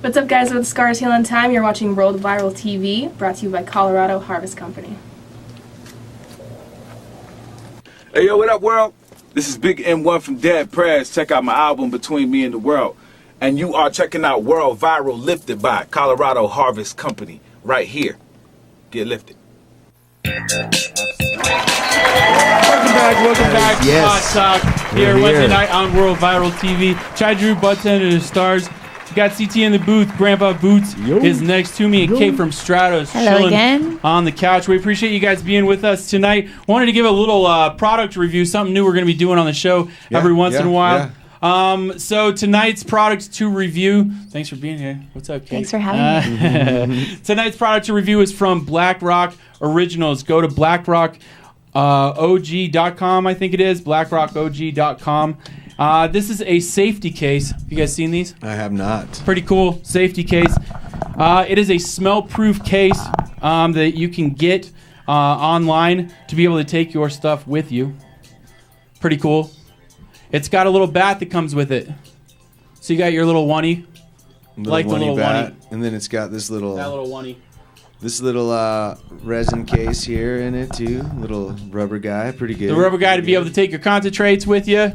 What's up, guys? With Scars Heal in Time, you're watching World Viral TV, brought to you by Colorado Harvest Company. Hey yo, what up world? This is Big M1 from Dead Prayers. Check out my album Between Me and the World. And you are checking out World Viral, lifted by Colorado Harvest Company, right here. Get lifted. Welcome back. Yes. Hot Talk here We're Wednesday here. night on World Viral TV. Chad Drew, Buttender to the Stars. We got CT in the booth. Grandpa Boots is next to me, and Kate from Stratos Hello chilling again. on the couch. We appreciate you guys being with us tonight. Wanted to give a little product review, something new we're going to be doing on the show every once in a while. So tonight's product to review. Thanks for being here. What's up, Kate? Thanks for having me. Tonight's product to review is from Black Rock Originals. Go to blackrockog.com, I think it is. blackrockog.com. This is a safety case. Have you guys seen these? I have not. Pretty cool safety case. It is a smell-proof case that you can get online to be able to take your stuff with you. Pretty cool. It's got a little bat that comes with it. So you got your little oneie. Like the little bat, oneie. and then it's got this little oneie. This little resin case here in it too. Little rubber guy, pretty good. The rubber guy to be able to take your concentrates with you.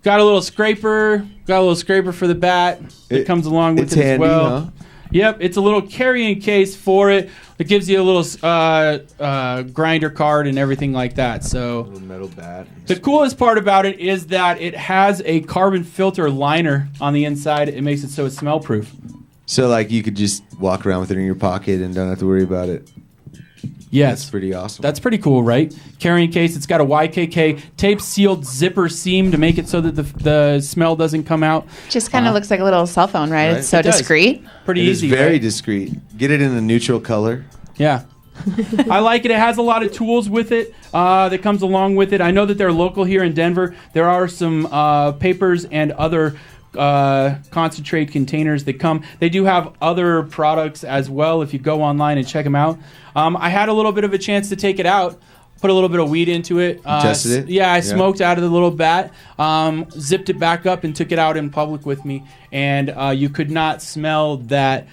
Got a little scraper. Got a little scraper for the bat that comes along with it handy, as well. huh? Yep, it's a little carrying case for it. It gives you a little grinder card and everything like that. So little metal bat. the coolest part about it is that it has a carbon filter liner on the inside. It makes it so it's smell proof. So like you could just walk around with it in your pocket and don't have to worry about it. Yes. That's pretty awesome. That's pretty cool, right? Carrying case. It's got a YKK tape sealed zipper seam to make it so that the smell doesn't come out. Just kind of looks like a little cell phone, right? It's so It does. discreet. Pretty It easy. is very right? discreet. Get it in a neutral color. Yeah. I like it. It has a lot of tools with it that comes along with it. I know that they're local here in Denver. There are some papers and other concentrate containers that come. They do have other products as well if you go online and check them out. I had a little bit of a chance to take it out, put a little bit of weed into it. Tested it? Yeah, I smoked out of the little bat, zipped it back up and took it out in public with me. And you could not smell that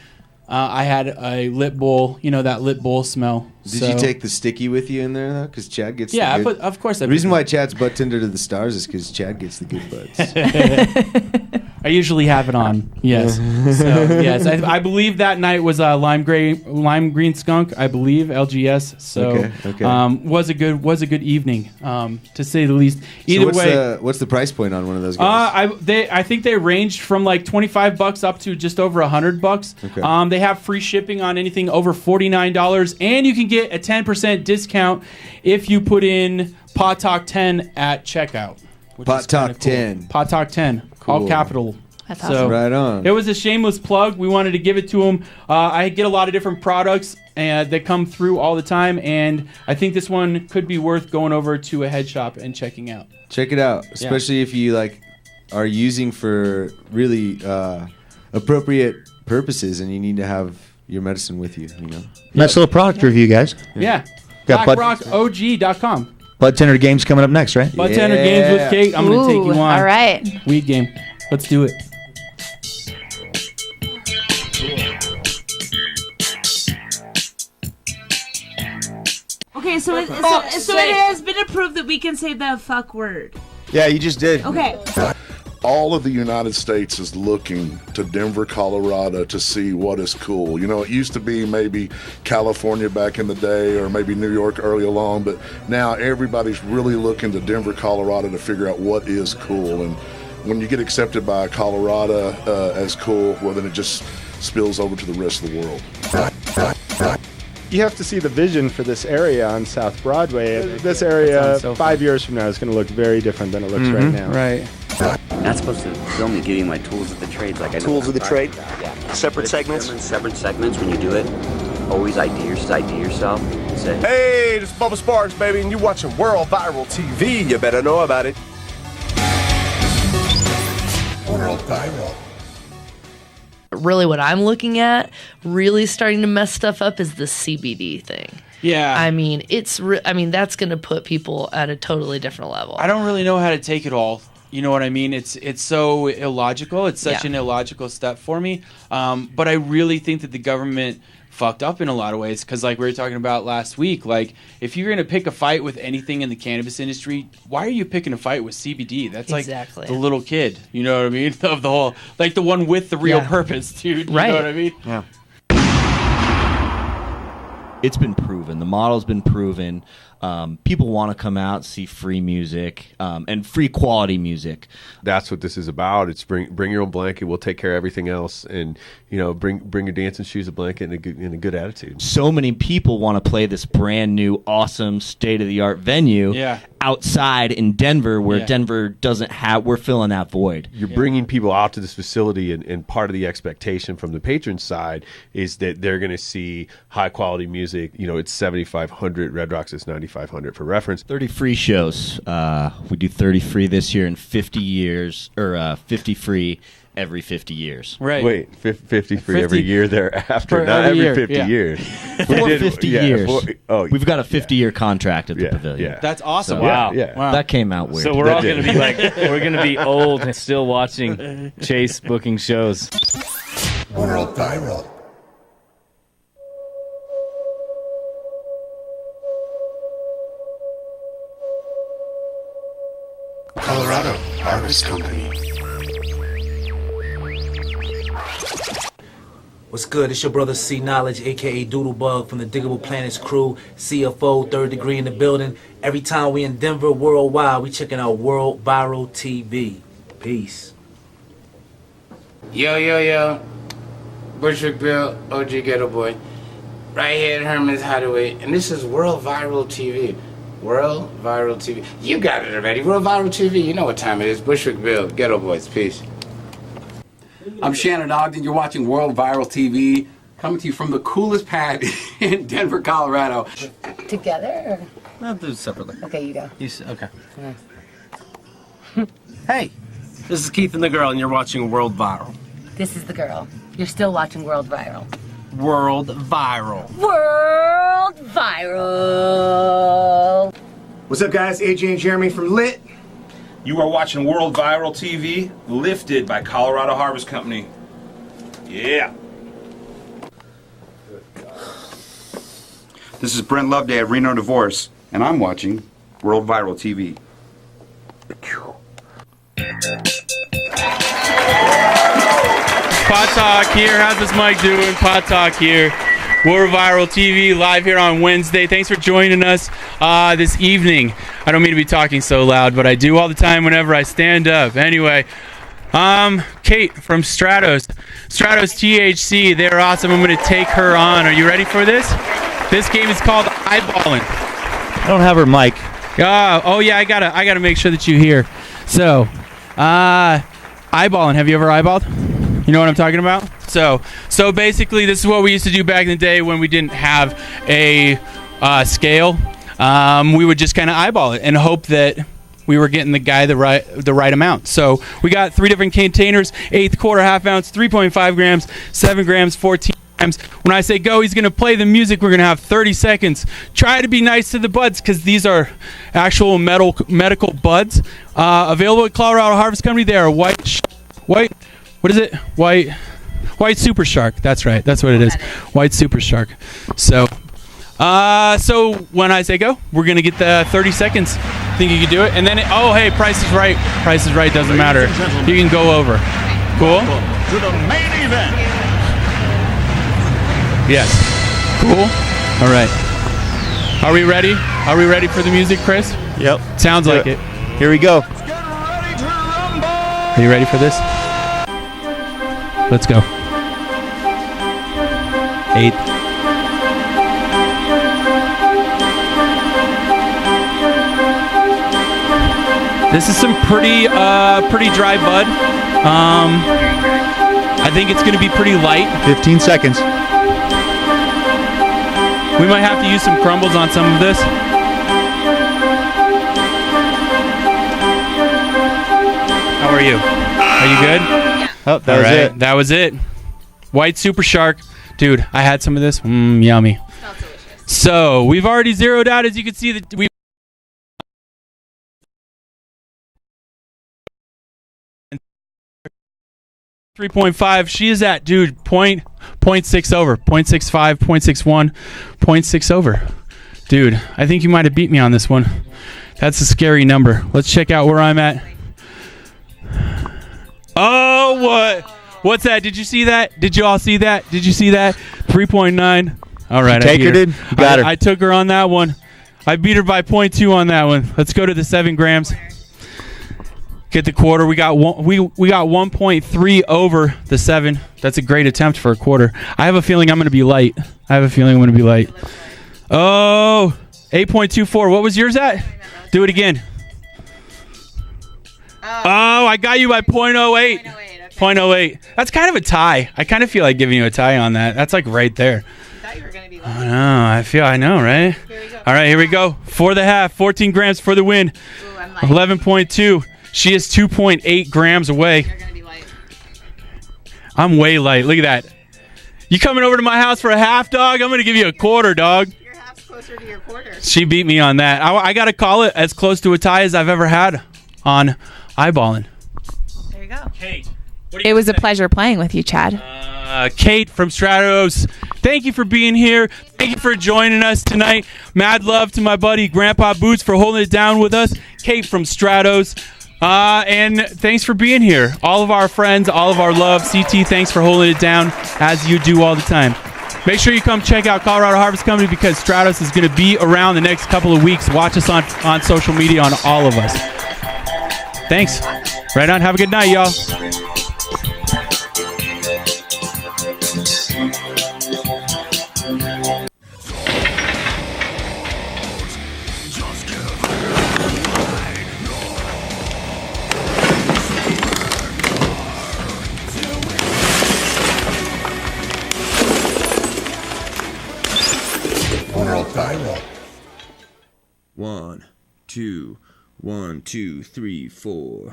I had a lit bowl, that lit bowl smell. Did you take the sticky with you in there though? Because Chad gets Yeah, the good. of course I The put reason the- why Chad's butt tender to the stars is because Chad gets the good buds. I usually have it on. Yes. So yes, I believe that night was lime green skunk. I believe LGS. So Okay. was a good evening to say the least. Either way, what's the price point on one of those guys? I think they ranged from like $25 up to just over $100. Okay. They have free shipping on anything over $49, and you can get a 10% discount if you put in Pot Talk 10 at checkout. Pot Talk 10. Pot Talk 10. All Cool. capital. That's So awesome. Right on. It was a shameless plug. We wanted to give it to them. I get a lot of different products that come through all the time, and I think this one could be worth going over to a head shop and checking out. Check it out, especially if you are using for really appropriate purposes, and you need to have your medicine with you. You know. Nice little product review, guys. Yeah. Got Bud, BlackRockOG.com. Bud Tender Games coming up next, right? Bud Tender Games with Kate. I'm going to take you on. All right. Weed game. Let's do it. Okay, so it has been approved that we can say the fuck word. Yeah, you just did. Okay. All of the United States is looking to Denver, Colorado to see what is cool. You know, it used to be maybe California back in the day or maybe New York early along, but now everybody's really looking to Denver, Colorado to figure out what is cool. And when you get accepted by Colorado as cool, well, then it just spills over to the rest of the world. You have to see the vision for this area on South Broadway. This area, 5 years from now, is going to look very different than it looks right now. Right. I'm not supposed to film me giving my tools of the trade. Like I know Tools of the trade? Yeah. Separate segments? Separate segments when you do it. Always ID yourself. Say, Hey, this is Bubba Sparks, baby, and you're watching World Viral TV. You better know about it. World Viral. Really what I'm looking at really starting to mess stuff up is the CBD thing. Yeah. I mean, that's going to put people at a totally different level. I don't really know how to take it all. You know what I mean? It's so illogical. It's such an illogical step for me. But I really think that the government fucked up in a lot of ways because, like we were talking about last week, like if you're going to pick a fight with anything in the cannabis industry, why are you picking a fight with CBD? That's like the little kid. You know what I mean? Of the whole, like the one with the real purpose, dude. You know what I mean? Yeah. It's been proven. The model's been proven. People want to come out, see free music, and free quality music. That's what this is about. It's bring your own blanket. We'll take care of everything else, and bring your dancing shoes, a blanket, and a good attitude. So many people want to play this brand new, awesome, state of the art venue outside in Denver, where Denver doesn't have. We're filling that void. You're bringing people out to this facility, and part of the expectation from the patron side is that they're going to see high quality music. It's 7,500. Red Rocks is 9,500 for reference. 30 free shows. We do 30 free this year in 50 years, or 50 free every 50 years. Right. Wait, 50 free every year thereafter, not every 50 years. For 50 years. We've got a 50-year contract at the pavilion. That's awesome. So, Wow. That came out weird. So we're all going to be like, we're going to be old and still watching Chase booking shows. World Viral. Colorado Harvest Company. What's good? It's your brother C Knowledge, aka Doodlebug from the Diggable Planets crew, CFO, Third Degree in the building. Every time we in Denver, worldwide, we checking out World Viral TV. Peace. Yo. Bushwick Bill, OG Ghetto Boy. Right here at Herman's Hideaway, and this is World Viral TV. World Viral TV. You got it already. World Viral TV. You know what time it is. Bushwick Bill, Ghetto Boys. Peace. I'm Shannon Ogden. You're watching World Viral TV, coming to you from the coolest pad in Denver, Colorado. Together? Or? I'll do it separately. Okay, you go. Okay. Hey, this is Keith and the Girl, and you're watching World Viral. This is the girl. You're still watching World Viral. World Viral. World Viral. What's up, guys? AJ and Jeremy from Lit. You are watching World Viral TV, lifted by Colorado Harvest Company. Yeah. This is Brent Loveday of Reno Divorce, and I'm watching World Viral TV. Pot Talk here. How's this mic doing? Pot Talk here. World Viral TV live here on Wednesday. Thanks for joining us this evening. I don't mean to be talking so loud, but I do all the time whenever I stand up. Anyway, Kate from Stratos THC. They're awesome. I'm going to take her on. Are you ready for this? This game is called Eyeballing. I don't have her mic. Oh yeah, I gotta make sure that you hear. So, eyeballing. Have you ever eyeballed? You know what I'm talking about? So basically, this is what we used to do back in the day when we didn't have a scale. We would just kind of eyeball it and hope that we were getting the guy the right amount. So we got 3 different containers: eighth, quarter, half ounce, 3.5 grams, 7 grams, 14 When I say go, he's going to play the music. We're going to have 30 seconds. Try to be nice to the buds because these are actual medical buds. Available at Colorado Harvest Company. They are white, what is it? White Super Shark. That's right. That's what it is. White Super Shark. So when I say go, we're going to get the 30 seconds. Think you can do it? And then, hey, Price is Right. Price is Right doesn't matter. You can go over. Cool? To the main event. Yes. Cool? All right. Are we ready? Are we ready for the music, Chris? Yep. Sounds like it. Here we go. Are you ready for this? Let's go. 8. This is some pretty dry bud. I think it's going to be pretty light. 15 seconds. We might have to use some crumbles on some of this. How are you? Are you good? Oh, that was it. That was it. White Super Shark. Dude, I had some of this. Yummy. So, we've already zeroed out, as you can see, that we 3.5. She is at, dude, 0.6 over. 0.65, 0.61, 0.6 over. Dude, I think you might have beat me on this one. That's a scary number. Let's check out where I'm at. Oh, what? What's that? Did you see that? Did you all see that? Did you see that? 3.9. All right. Take her, dude. You got her. I took her on that one. I beat her by 0.2 on that one. Let's go to the 7 grams. Get the quarter. We got 1.3 over the 7. That's a great attempt for a quarter. I have a feeling I'm going to be light. Oh, 8.24. What was yours at? Do it again. Oh, I got you by 0.08. 0.08. That's kind of a tie. I kind of feel like giving you a tie on that. That's like right there. I thought you were going to be I know. I know, right? Here we go. All right, here we go. For the half, 14 grams for the win. Ooh, I'm 11.2. She is 2.8 grams away. You're going to be light. I'm way light. Look at that. You coming over to my house for a half, dog? I'm going to give you a quarter, dog. Your half's closer to your quarter. She beat me on that. I got to call it as close to a tie as I've ever had on eyeballing. There you go. Kate. It was a pleasure playing with you, Chad. Kate from Stratos, thank you for being here. Thank you for joining us tonight. Mad love to my buddy Grandpa Boots for holding it down with us. Kate from Stratos. And thanks for being here. All of our friends, all of our love. CT, thanks for holding it down as you do all the time. Make sure you come check out Colorado Harvest Company because Stratos is going to be around the next couple of weeks. Watch us on social media on all of us. Thanks. Right on. Have a good night, y'all. World Viral. 1, 2, 1, 2, 3, 4.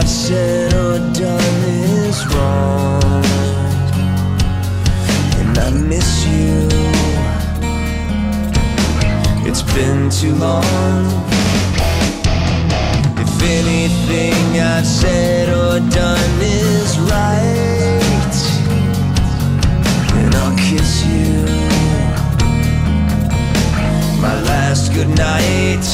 Said or done is wrong, and I miss you. It's been too long. If anything I've said or done is right, then I'll kiss you. My last goodnight.